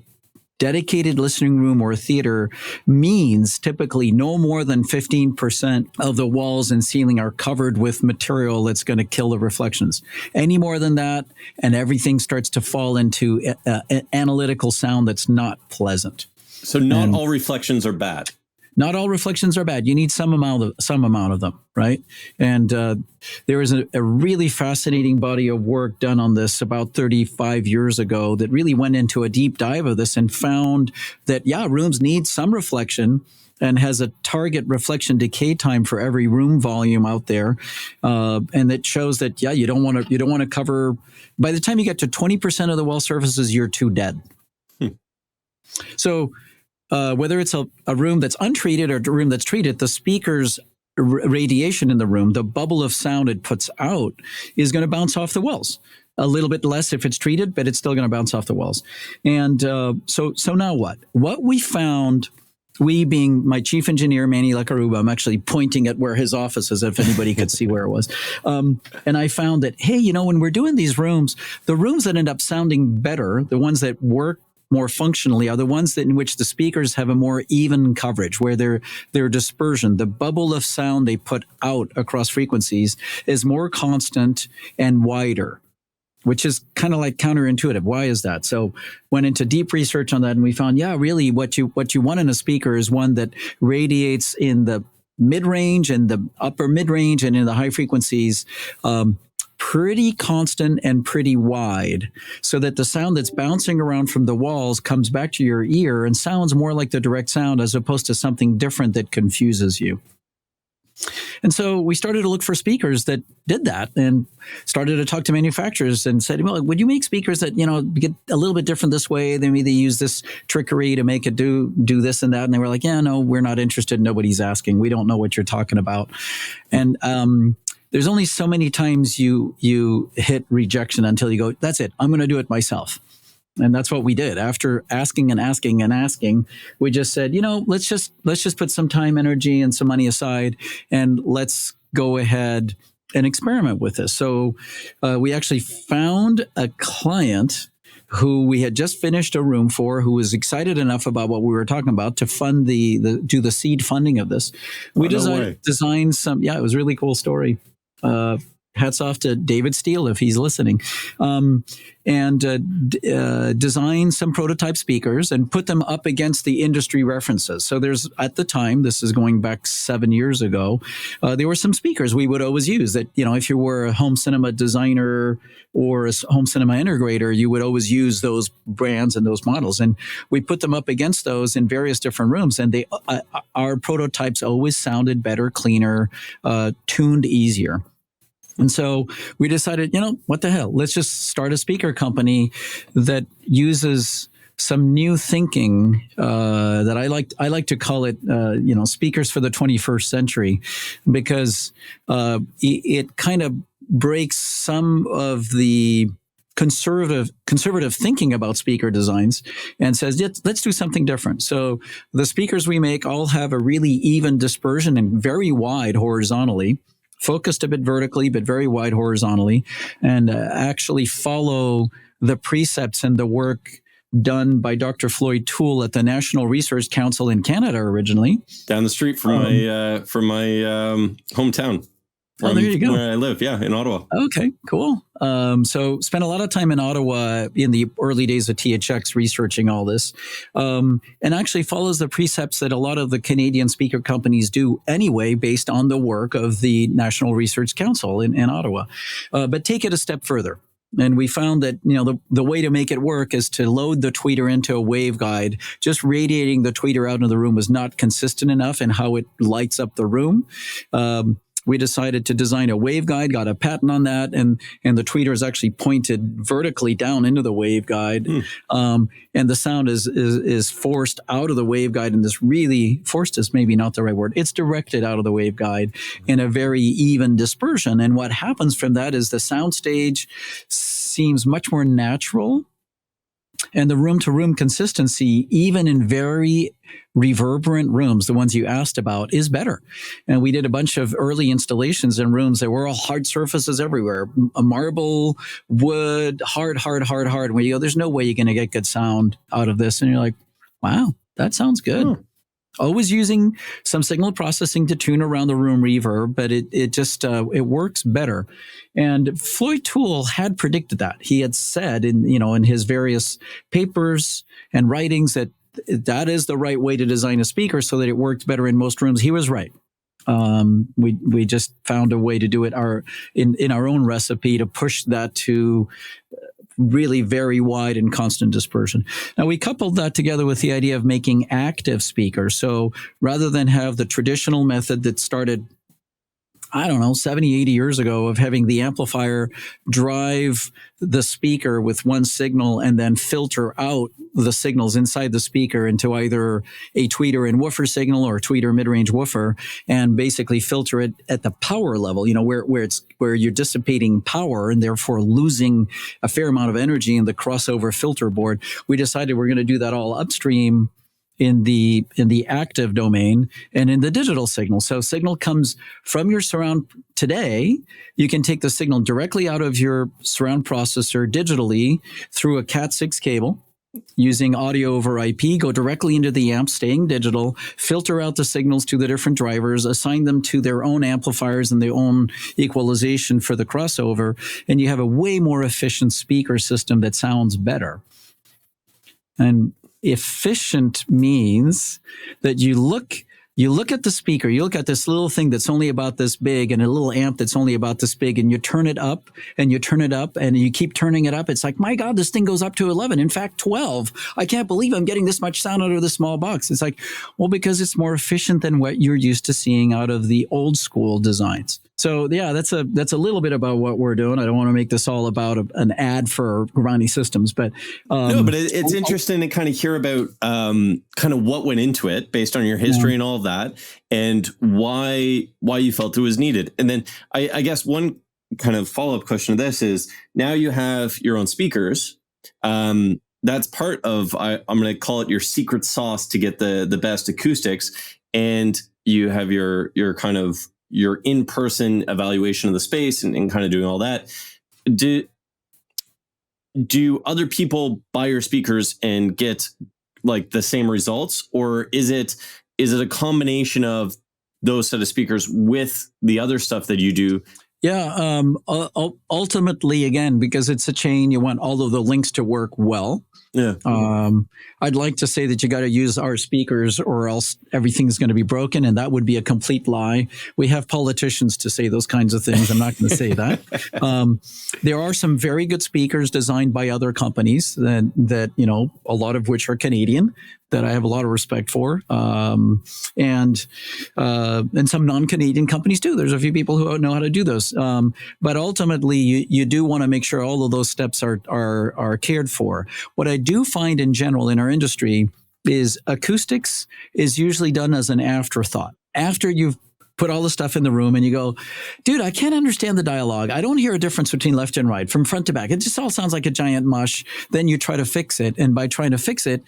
dedicated listening room or theater means typically no more than 15% of the walls and ceiling are covered with material that's going to kill the reflections. Any more than that, and everything starts to fall into analytical sound that's not pleasant. So not all reflections are bad. Not all reflections are bad. You need some amount of them, right? And there was a really fascinating body of work done on this about 35 years ago that really went into a deep dive of this and found that, rooms need some reflection and has a target reflection decay time for every room volume out there. And it shows that, you don't want to cover, by the time you get to 20% of the wall surfaces, you're too dead. So, whether it's a room that's untreated or a room that's treated, the speaker's radiation in the room, the bubble of sound it puts out, is going to bounce off the walls. A little bit less if it's treated, but it's still going to bounce off the walls. And so now what? What we found, we being my chief engineer, Manny Lacaruba, I'm actually pointing at where his office is if anybody could see where it was. And I found that, hey, when we're doing these rooms, the rooms that end up sounding better, the ones that work more functionally, are the ones in which the speakers have a more even coverage, where their dispersion, the bubble of sound they put out across frequencies, is more constant and wider, which is kind of like counterintuitive. Why is that? So went into deep research on that, and we found, really what you want in a speaker is one that radiates in the mid-range and the upper mid-range and in the high frequencies, pretty constant and pretty wide, so that the sound that's bouncing around from the walls comes back to your ear and sounds more like the direct sound as opposed to something different that confuses you. And so we started to look for speakers that did that, and started to talk to manufacturers and said, well, would you make speakers that, get a little bit different this way? They maybe use this trickery to make it do this and that. And they were like, no, we're not interested. Nobody's asking. We don't know what you're talking about. And, there's only so many times you hit rejection until you go, that's it, I'm going to do it myself. And that's what we did. After asking and asking and asking, we just said, let's just put some time, energy, and some money aside, and let's go ahead and experiment with this. So we actually found a client who we had just finished a room for, who was excited enough about what we were talking about to fund do the seed funding of this. We designed some, it was a really cool story. Hats off to David Steele if he's listening, and design some prototype speakers and put them up against the industry references. So there's, at the time, this is going back 7 years ago, there were some speakers we would always use that, if you were a home cinema designer or a home cinema integrator, you would always use those brands and those models. And we put them up against those in various different rooms, and our prototypes always sounded better, cleaner, tuned easier. And so we decided, what the hell? Let's just start a speaker company that uses some new thinking that I like to call it, speakers for the 21st century, because it kind of breaks some of the conservative thinking about speaker designs and says, let's do something different. So the speakers we make all have a really even dispersion and very wide horizontally, focused a bit vertically, but very wide horizontally, and actually follow the precepts and the work done by Dr. Floyd Toole at the National Research Council in Canada originally. Down the street from my hometown. There you go. Where I live, in Ottawa. Okay, cool. So spent a lot of time in Ottawa in the early days of THX researching all this, and actually follows the precepts that a lot of the Canadian speaker companies do anyway, based on the work of the National Research Council in Ottawa. But take it a step further. And we found that, the way to make it work is to load the tweeter into a waveguide. Just radiating the tweeter out into the room was not consistent enough in how it lights up the room. We decided to design a waveguide, got a patent on that, and the tweeter is actually pointed vertically down into the waveguide, and the sound is forced out of the waveguide, and this really forced is maybe not the right word. It's directed out of the waveguide in a very even dispersion, and what happens from that is the SoundStage seems much more natural. And the room-to-room consistency, even in very reverberant rooms, the ones you asked about, is better. And we did a bunch of early installations in rooms that were all hard surfaces everywhere, a marble, wood, hard. And where you go, there's no way you're going to get good sound out of this. And you're like, wow, that sounds good. Always using some signal processing to tune around the room reverb, but it just works better. And Floyd Toole had predicted that. He had said in his various papers and writings that is the right way to design a speaker so that it worked better in most rooms. He was right. We just found a way to do it in our own recipe to push that to really very wide and constant dispersion. Now, we coupled that together with the idea of making active speakers. So rather than have the traditional method that started, 70, 80 years ago, of having the amplifier drive the speaker with one signal and then filter out the signals inside the speaker into either a tweeter and woofer signal or a tweeter mid-range woofer, and basically filter it at the power level, where you're dissipating power and therefore losing a fair amount of energy in the crossover filter board. We decided we're going to do that all upstream in the active domain and in the digital signal. So signal comes from your surround today. You can take the signal directly out of your surround processor digitally through a Cat6 cable using audio over IP, go directly into the amp, staying digital, filter out the signals to the different drivers, assign them to their own amplifiers and their own equalization for the crossover, and you have a way more efficient speaker system that sounds better. And efficient means that you look at the speaker, you look at this little thing that's only about this big and a little amp that's only about this big, and you turn it up and you turn it up and you keep turning it up. It's like, my God, this thing goes up to 11. In fact, 12. I can't believe I'm getting this much sound out of this small box. It's like, well, because it's more efficient than what you're used to seeing out of the old school designs. So yeah, that's a little bit about what we're doing. I don't want to make this all about an ad for Grimani Systems, but no, but it's interesting to kind of hear about kind of what went into it based on your history and all of that, and why you felt it was needed. And then I guess one kind of follow-up question to this is, now you have your own speakers. That's part of, I'm going to call it your secret sauce to get the best acoustics, and you have your kind of your in-person evaluation of the space and kind of doing all that. Do other people buy your speakers and get like the same results, or is it a combination of those set of speakers with the other stuff that you do? Yeah, ultimately, again, because it's a chain, you want all of the links to work well. Yeah. I'd like to say that you got to use our speakers or else everything's going to be broken, and that would be a complete lie. We have politicians to say those kinds of things. I'm not going to say that. There are some very good speakers designed by other companies that a lot of which are Canadian, that I have a lot of respect for, and some non-Canadian companies too. There's a few people who know how to do those. steps. But ultimately, you do want to make sure all of those steps are cared for. What I do find in general in our industry is acoustics is usually done as an afterthought. After you've put all the stuff in the room and you go, dude, I can't understand the dialogue. I don't hear a difference between left and right, from front to back. It just all sounds like a giant mush. Then you try to fix it. And by trying to fix it,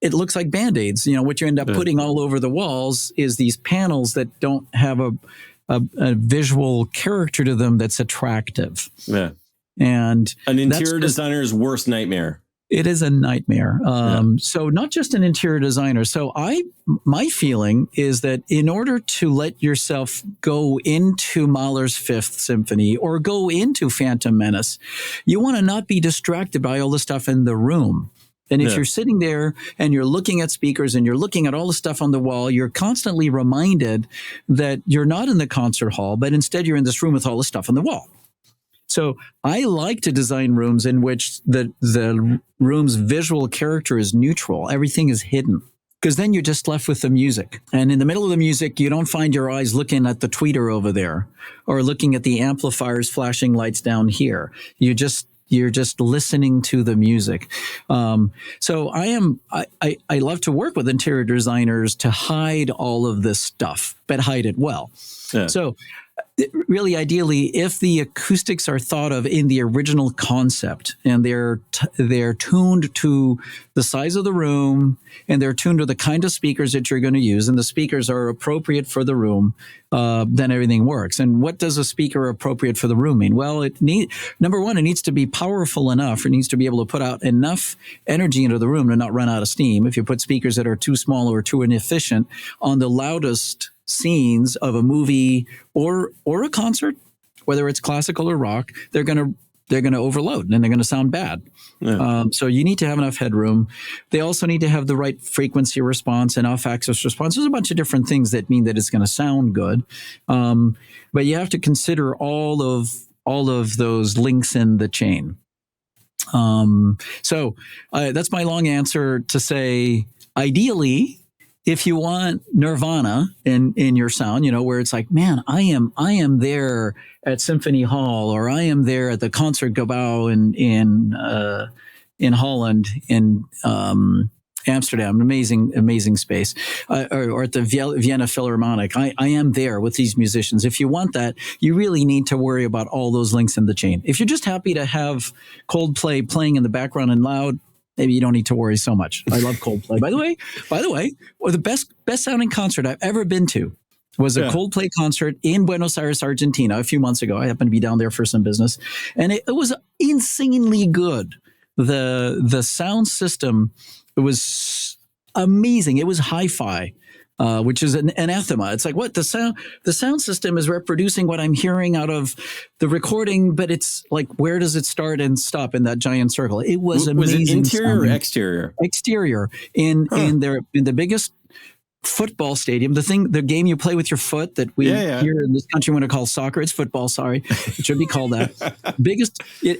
it looks like Band-Aids. What you end up putting all over the walls is these panels that don't have a visual character to them that's attractive. Yeah. And an interior designer's worst nightmare. It is a nightmare. So not just an interior designer. So my feeling is that in order to let yourself go into Mahler's Fifth Symphony or go into Phantom Menace, you want to not be distracted by all the stuff in the room. And if you're sitting there and you're looking at speakers and you're looking at all the stuff on the wall, you're constantly reminded that you're not in the concert hall, but instead you're in this room with all the stuff on the wall. So I like to design rooms in which the room's visual character is neutral. Everything is hidden, because then you're just left with the music. And in the middle of the music, you don't find your eyes looking at the tweeter over there or looking at the amplifiers flashing lights down here. You're just listening to the music. So I love to work with interior designers to hide all of this stuff, but hide it well. Yeah. So really, ideally, if the acoustics are thought of in the original concept and they're tuned to the size of the room and they're tuned to the kind of speakers that you're going to use and the speakers are appropriate for the room, then everything works. And what does a speaker appropriate for the room mean? Well, number one, it needs to be powerful enough. It needs to be able to put out enough energy into the room to not run out of steam. If you put speakers that are too small or too inefficient on the loudest scenes of a movie or a concert, whether it's classical or rock, they're going to overload and they're going to sound bad. Yeah. So you need to have enough headroom. They also need to have the right frequency response and off-axis response. There's a bunch of different things that mean that it's going to sound good. But you have to consider all of those links in the chain. So that's my long answer to say, ideally, if you want Nirvana in your sound, where it's like, man, I am there at Symphony Hall, or I am there at the Concertgebouw in Holland, in Amsterdam, amazing space, or at the Vienna Philharmonic. I am there with these musicians. If you want that, you really need to worry about all those links in the chain. If you're just happy to have Coldplay playing in the background and loud, maybe you don't need to worry so much. I love Coldplay. By the way, the best sounding concert I've ever been to was a Coldplay concert in Buenos Aires, Argentina, a few months ago. I happened to be down there for some business, and it was insanely good. The sound system, it was amazing. It was hi-fi. Which is an anathema. It's like, what? The sound system is reproducing what I'm hearing out of the recording, but it's like, where does it start and stop in that giant circle? It was amazing. Was it interior or exterior? Exterior. In the biggest football stadium, the game you play with your foot that we here in this country want to call soccer. It's football, sorry. It should be called that.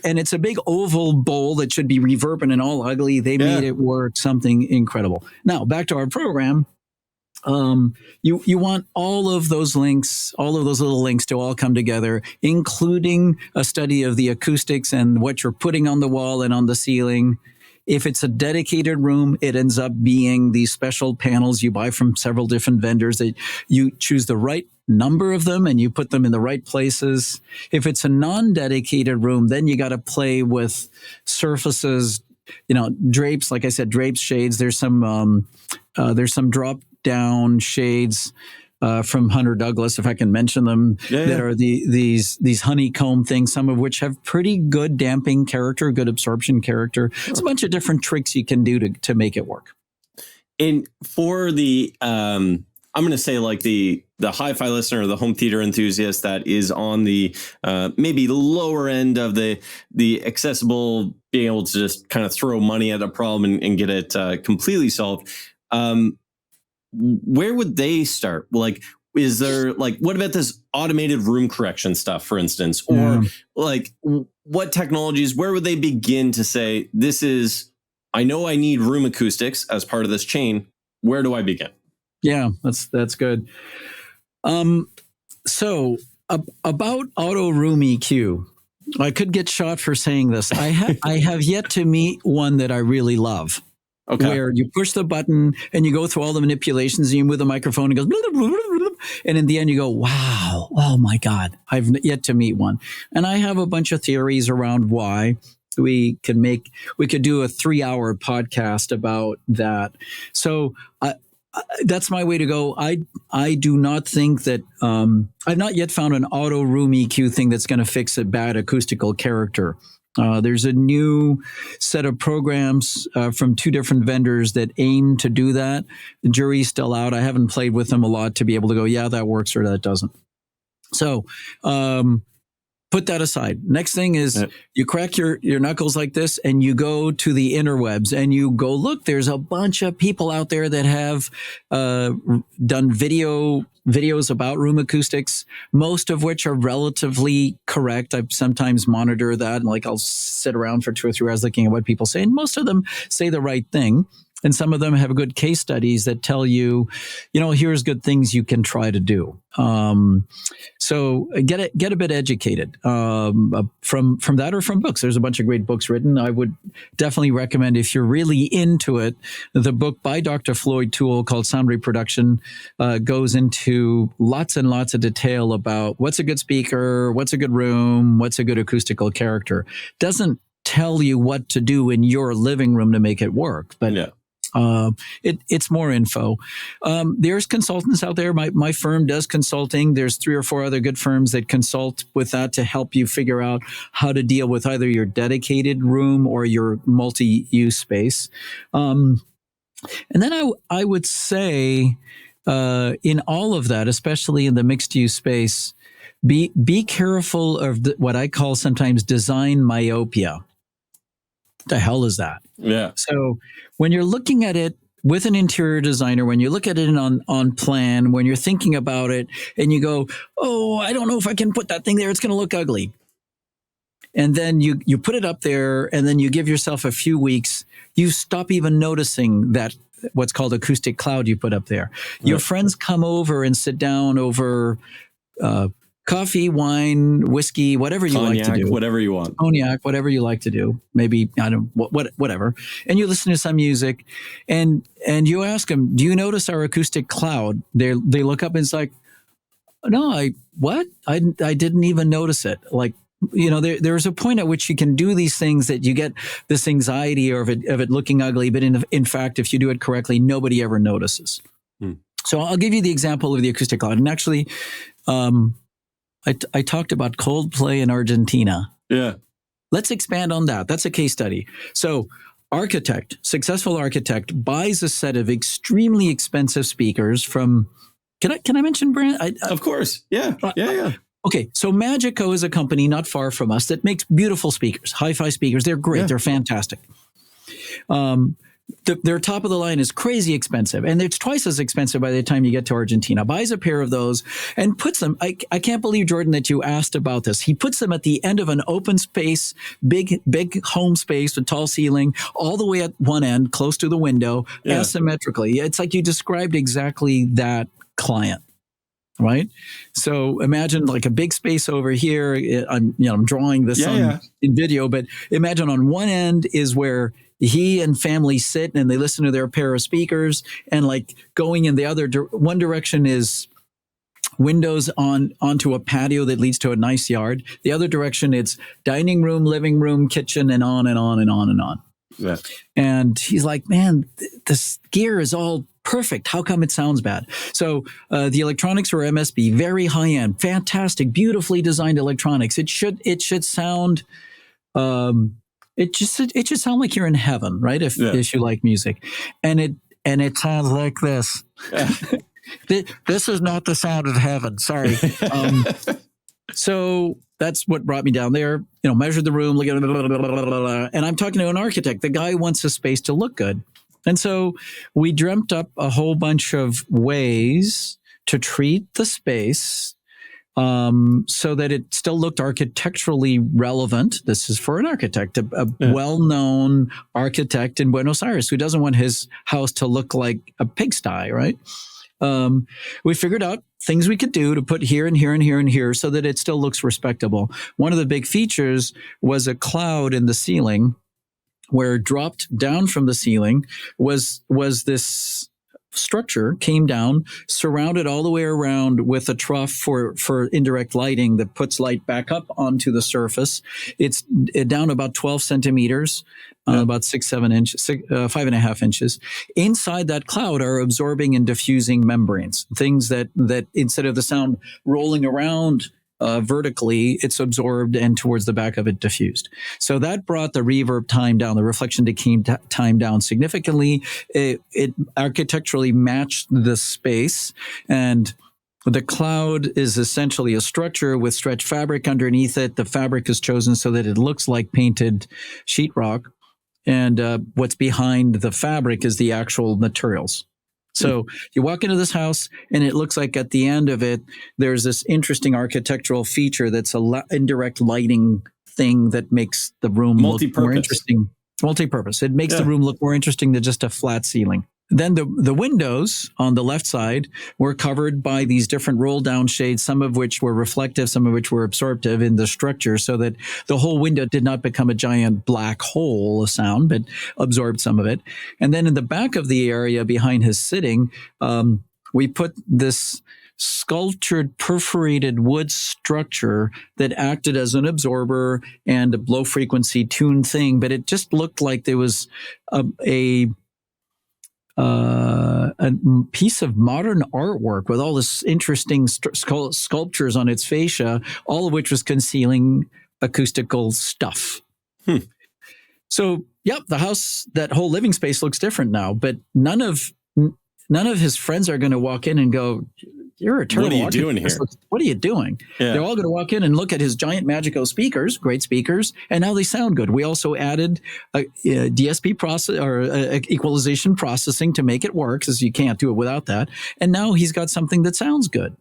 And it's a big oval bowl that should be reverberant and all ugly. They made it work, something incredible. Now, back to our program. You want all of those links, all of those little links to all come together, including a study of the acoustics and what you're putting on the wall and on the ceiling. If it's a dedicated room, it ends up being these special panels you buy from several different vendors that you choose the right number of them and you put them in the right places. If it's a non-dedicated room, then you got to play with surfaces, drapes, like I said, drapes, shades. There's some drop down shades from Hunter Douglas, if I can mention them, that are these honeycomb things, some of which have pretty good damping character, good absorption character. It's a bunch of different tricks you can do to make it work. And for the, I'm going to say like the hi-fi listener or the home theater enthusiast that is on the maybe lower end of the accessible, being able to just kind of throw money at a problem and get it completely solved. Where would they start? Like, is there what about this automated room correction stuff, for instance, or what technologies, where would they begin to say, I know I need room acoustics as part of this chain. Where do I begin? Yeah, that's good. So About auto room EQ, I could get shot for saying this. I have yet to meet one that I really love. Okay. Where you push the button and you go through all the manipulations and you move the microphone and it goes, blah, blah, blah, blah, and in the end you go, wow, oh my God, I've yet to meet one. And I have a bunch of theories around why. We could do a 3-hour podcast about that. So that's my way to go. I do not think that I've not yet found an auto room EQ thing that's going to fix a bad acoustical character. There's a new set of programs from 2 different vendors that aim to do that. The jury's still out. I haven't played with them a lot to be able to go, yeah, that works or that doesn't. So put that aside. Next thing is you crack your knuckles like this and you go to the interwebs and you go, look, there's a bunch of people out there that have done videos about room acoustics, most of which are relatively correct. I sometimes monitor that, and like I'll sit around for 2 or 3 hours looking at what people say, and most of them say the right thing. And some of them have good case studies that tell you, here's good things you can try to do. So get a bit educated from that or from books. There's a bunch of great books written. I would definitely recommend, if you're really into it, the book by Dr. Floyd Toole called Sound Reproduction goes into lots and lots of detail about what's a good speaker, what's a good room, what's a good acoustical character. Doesn't tell you what to do in your living room to make it work, but yeah. It's more info. There's consultants out there. My firm does consulting. There's 3 or 4 other good firms that consult with that to help you figure out how to deal with either your dedicated room or your multi-use space. And then I would say in all of that, especially in the mixed-use space, be careful of what I call sometimes design myopia. The hell is that? Yeah. So when you're looking at it with an interior designer, when you look at it on plan, when you're thinking about it and you go, oh, I don't know if I can put that thing there, it's going to look ugly. And then you put it up there and then you give yourself a few weeks, you stop even noticing that what's called acoustic cloud you put up there. Yep. Your friends come over and sit down over coffee, wine, whiskey, whatever you like to do. Whatever you want. Cognac, whatever you like to do. Maybe, I don't know, whatever. And you listen to some music and you ask them, do you notice our acoustic cloud? They look up and it's like, no, I didn't even notice it. Like, there's a point at which you can do these things that you get this anxiety of it looking ugly. But in fact, if you do it correctly, nobody ever notices. So I'll give you the example of the acoustic cloud. And actually, I talked about Coldplay in Argentina. Yeah. Let's expand on that. That's a case study. So successful architect buys a set of extremely expensive speakers from, can I mention brand? Of course. Yeah. Yeah. Okay. So Magico is a company not far from us that makes beautiful speakers, hi-fi speakers. They're great. Yeah. They're fantastic. Their top of the line is crazy expensive, and it's twice as expensive by the time you get to Argentina. Buys a pair of those and puts them. I can't believe, Jorden, that you asked about this. He puts them at the end of an open space, big home space with tall ceiling, all the way at one end, close to the window, asymmetrically. It's like you described exactly that client. Right. So imagine like a big space over here. I'm drawing this in video, but imagine on one end is where he and family sit and they listen to their pair of speakers, and like going in the other one direction is windows onto a patio that leads to a nice yard. The other direction, it's dining room, living room, kitchen, and on and on and on and on. Yeah. And he's like, man, this gear is all perfect. How come it sounds bad? So the electronics were MSB, very high end, fantastic, beautifully designed electronics. It should sound. It should sound like you're in heaven, right? If you like music, and it sounds like this. This is not the sound of heaven. Sorry. So that's what brought me down there. Measured the room, look at it, and I'm talking to an architect. The guy wants the space to look good, and so we dreamt up a whole bunch of ways to treat the space. So that it still looked architecturally relevant. This is for an architect, a well-known architect in Buenos Aires who doesn't want his house to look like a pigsty, right? We figured out things we could do to put here and here and here and here so that it still looks respectable. One of the big features was a cloud in the ceiling, where dropped down from the ceiling was this structure, came down, surrounded all the way around with a trough for indirect lighting that puts light back up onto the surface. It's down about 12 centimeters, about 5.5 inches. Inside that cloud are absorbing and diffusing membranes, things that instead of the sound rolling around vertically, it's absorbed and towards the back of it diffused. So that brought the reverb time down, the reflection decay time down significantly. It architecturally matched the space, and the cloud is essentially a structure with stretched fabric underneath it. The fabric is chosen so that it looks like painted sheetrock, and what's behind the fabric is the actual materials. So you walk into this house and it looks like at the end of it, there's this interesting architectural feature that's indirect lighting thing that makes the room look more interesting. Multi-purpose. It makes the room look more interesting than just a flat ceiling. Then the windows on the left side were covered by these different roll-down shades, some of which were reflective, some of which were absorptive in the structure, so that the whole window did not become a giant black hole of sound, but absorbed some of it. And then in the back of the area behind his sitting, we put this sculptured perforated wood structure that acted as an absorber and a low-frequency tune thing, but it just looked like there was a piece of modern artwork with all this interesting sculptures on its fascia, all of which was concealing acoustical stuff. So, the house, that whole living space looks different now, but none of his friends are going to walk in and go, "You're a terrible architect. What are you doing here? What are you doing?" Yeah. They're all going to walk in and look at his giant Magico speakers, great speakers, and now they sound good. We also added a DSP process or equalization processing to make it work, because you can't do it without that. And now he's got something that sounds good,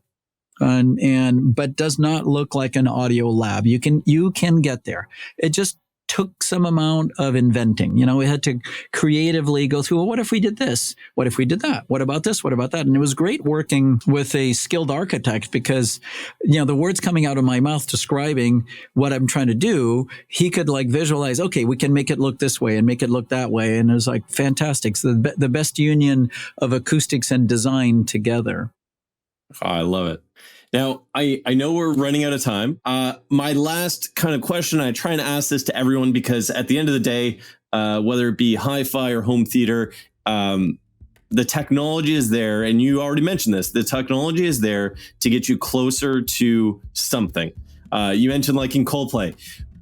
but does not look like an audio lab. You can get there. It just took some amount of inventing. We had to creatively go through, well, what if we did this? What if we did that? What about this? What about that? And it was great working with a skilled architect, because, the words coming out of my mouth describing what I'm trying to do, he could visualize, okay, we can make it look this way and make it look that way. And it was fantastic. So the best union of acoustics and design together. Oh, I love it. Now, I know we're running out of time. My last kind of question, I try and ask this to everyone, because at the end of the day, whether it be hi-fi or home theater, the technology is there. And you already mentioned this. The technology is there to get you closer to something. You mentioned liking Coldplay.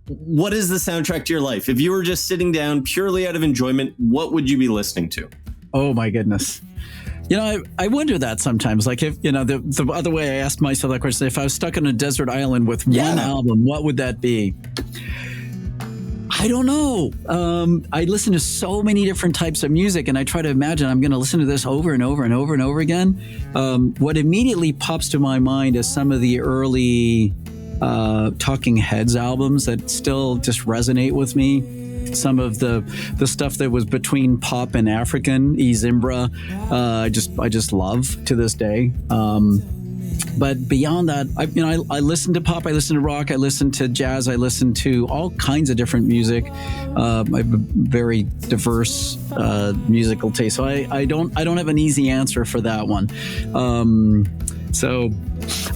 What is the soundtrack to your life? If you were just sitting down purely out of enjoyment, what would you be listening to? Oh, my goodness. I wonder that sometimes. If, the other way I asked myself that question, if I was stuck on a desert island with one album, what would that be? I don't know. I listen to so many different types of music, and I try to imagine I'm going to listen to this over and over and over and over again. What immediately pops to my mind is some of the early Talking Heads albums that still just resonate with me. Some of the stuff that was between pop and African, Zimbra, I just love to this day. But beyond that, I listen to pop, I listen to rock, I listen to jazz, I listen to all kinds of different music. I have a very diverse musical taste, so I don't have an easy answer for that one. So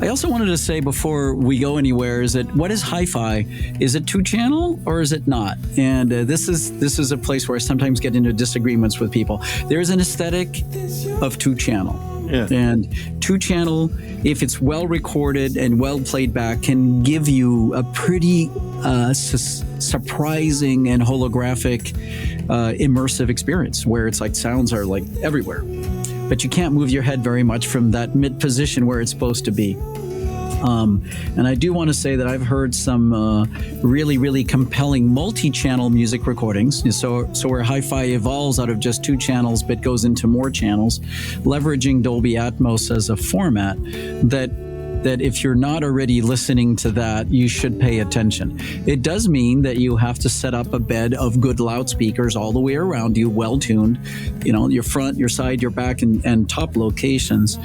I also wanted to say before we go anywhere is that what is hi-fi? Is it 2-channel or is it not? And this is a place where I sometimes get into disagreements with people. There is an aesthetic of 2-channel. Yeah. And 2-channel, if it's well recorded and well played back, can give you a pretty surprising and holographic immersive experience where it's sounds are everywhere. But you can't move your head very much from that mid position where it's supposed to be. And I do want to say that I've heard some really, really compelling multi-channel music recordings. So where hi-fi evolves out of just 2 channels but goes into more channels, leveraging Dolby Atmos as a format that that if you're not already listening to that, you should pay attention. It does mean that you have to set up a bed of good loudspeakers all the way around you, well tuned, your front, your side, your back, and top locations.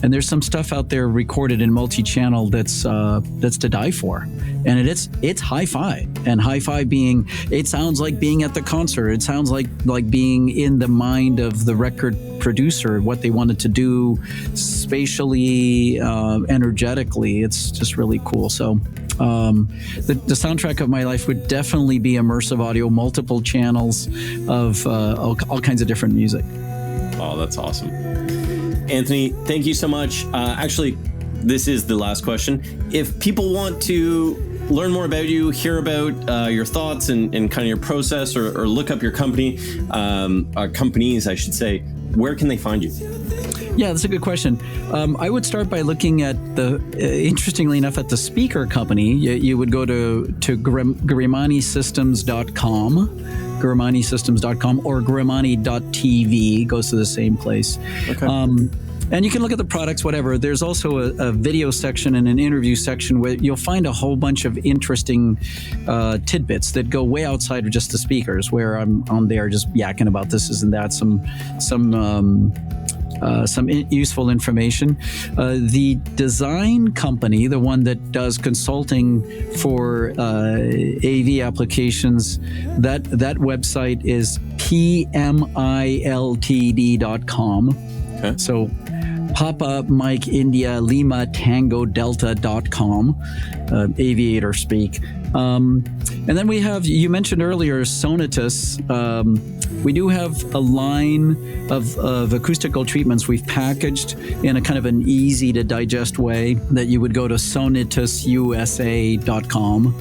And there's some stuff out there recorded in multi-channel that's to die for. And it's hi-fi, and hi-fi being, it sounds like being at the concert. It sounds like being in the mind of the record producer, what they wanted to do spatially, energetically. It's just really cool. So the soundtrack of my life would definitely be immersive audio, multiple channels of all kinds of different music. Oh, that's awesome. Anthony, thank you so much. Actually, this is the last question. If people want to learn more about you, hear about your thoughts and kind of your process, or look up your company, companies, I should say, where can they find you? Yeah, that's a good question. I would start by looking at interestingly enough, at the speaker company. You would go to GrimaniSystems.com, GrimaniSystems.com, or Grimani.tv, goes to the same place. Okay. And you can look at the products, whatever. There's also a video section and an interview section where you'll find a whole bunch of interesting tidbits that go way outside of just the speakers, where I'm on there just yakking about this and that, some useful information. The design company, the one that does consulting for AV applications, that website is pmiltd.com. Okay. So Papa Mike India Lima Tango Delta.com, aviator speak. And then we have, you mentioned earlier, Sonatus. We do have a line of acoustical treatments we've packaged in a kind of an easy to digest way that you would go to sonitususa.com.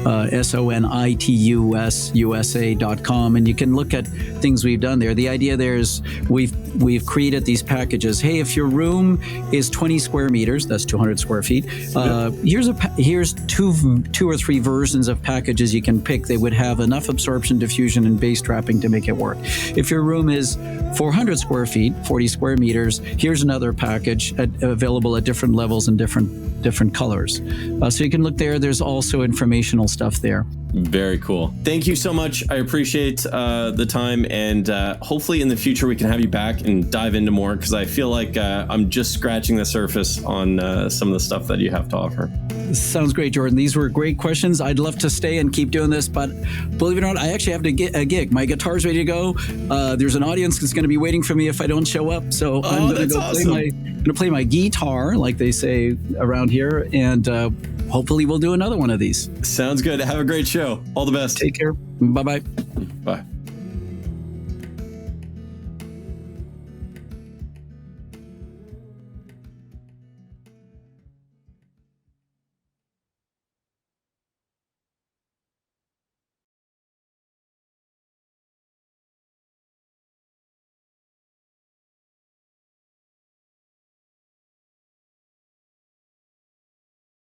sonitususa.com, and you can look at things we've done there. The idea there is we've created these packages. Hey, if your room is 20 square meters, that's 200 square feet. Here's two or three versions of packages you can pick. They would have enough absorption, diffusion, and bass trapping to make it work. If your room is 400 square feet, 40 square meters, here's another package available at different levels and different colors. So you can look there. There's also informational stuff there. Very cool. Thank you so much. I appreciate the time, and hopefully in the future we can have you back and dive into more, because I feel like I'm just scratching the surface on some of the stuff that you have to offer. Sounds great, Jorden. These were great questions. I'd love to stay and keep doing this, but believe it or not, I actually have to get a gig. My guitar's ready to go. There's an audience that's going to be waiting for me if I don't show up. So I'm going to play my guitar, like they say around here, and hopefully we'll do another one of these. Sounds good. Have a great show. All the best. Take care. Bye-bye. Bye.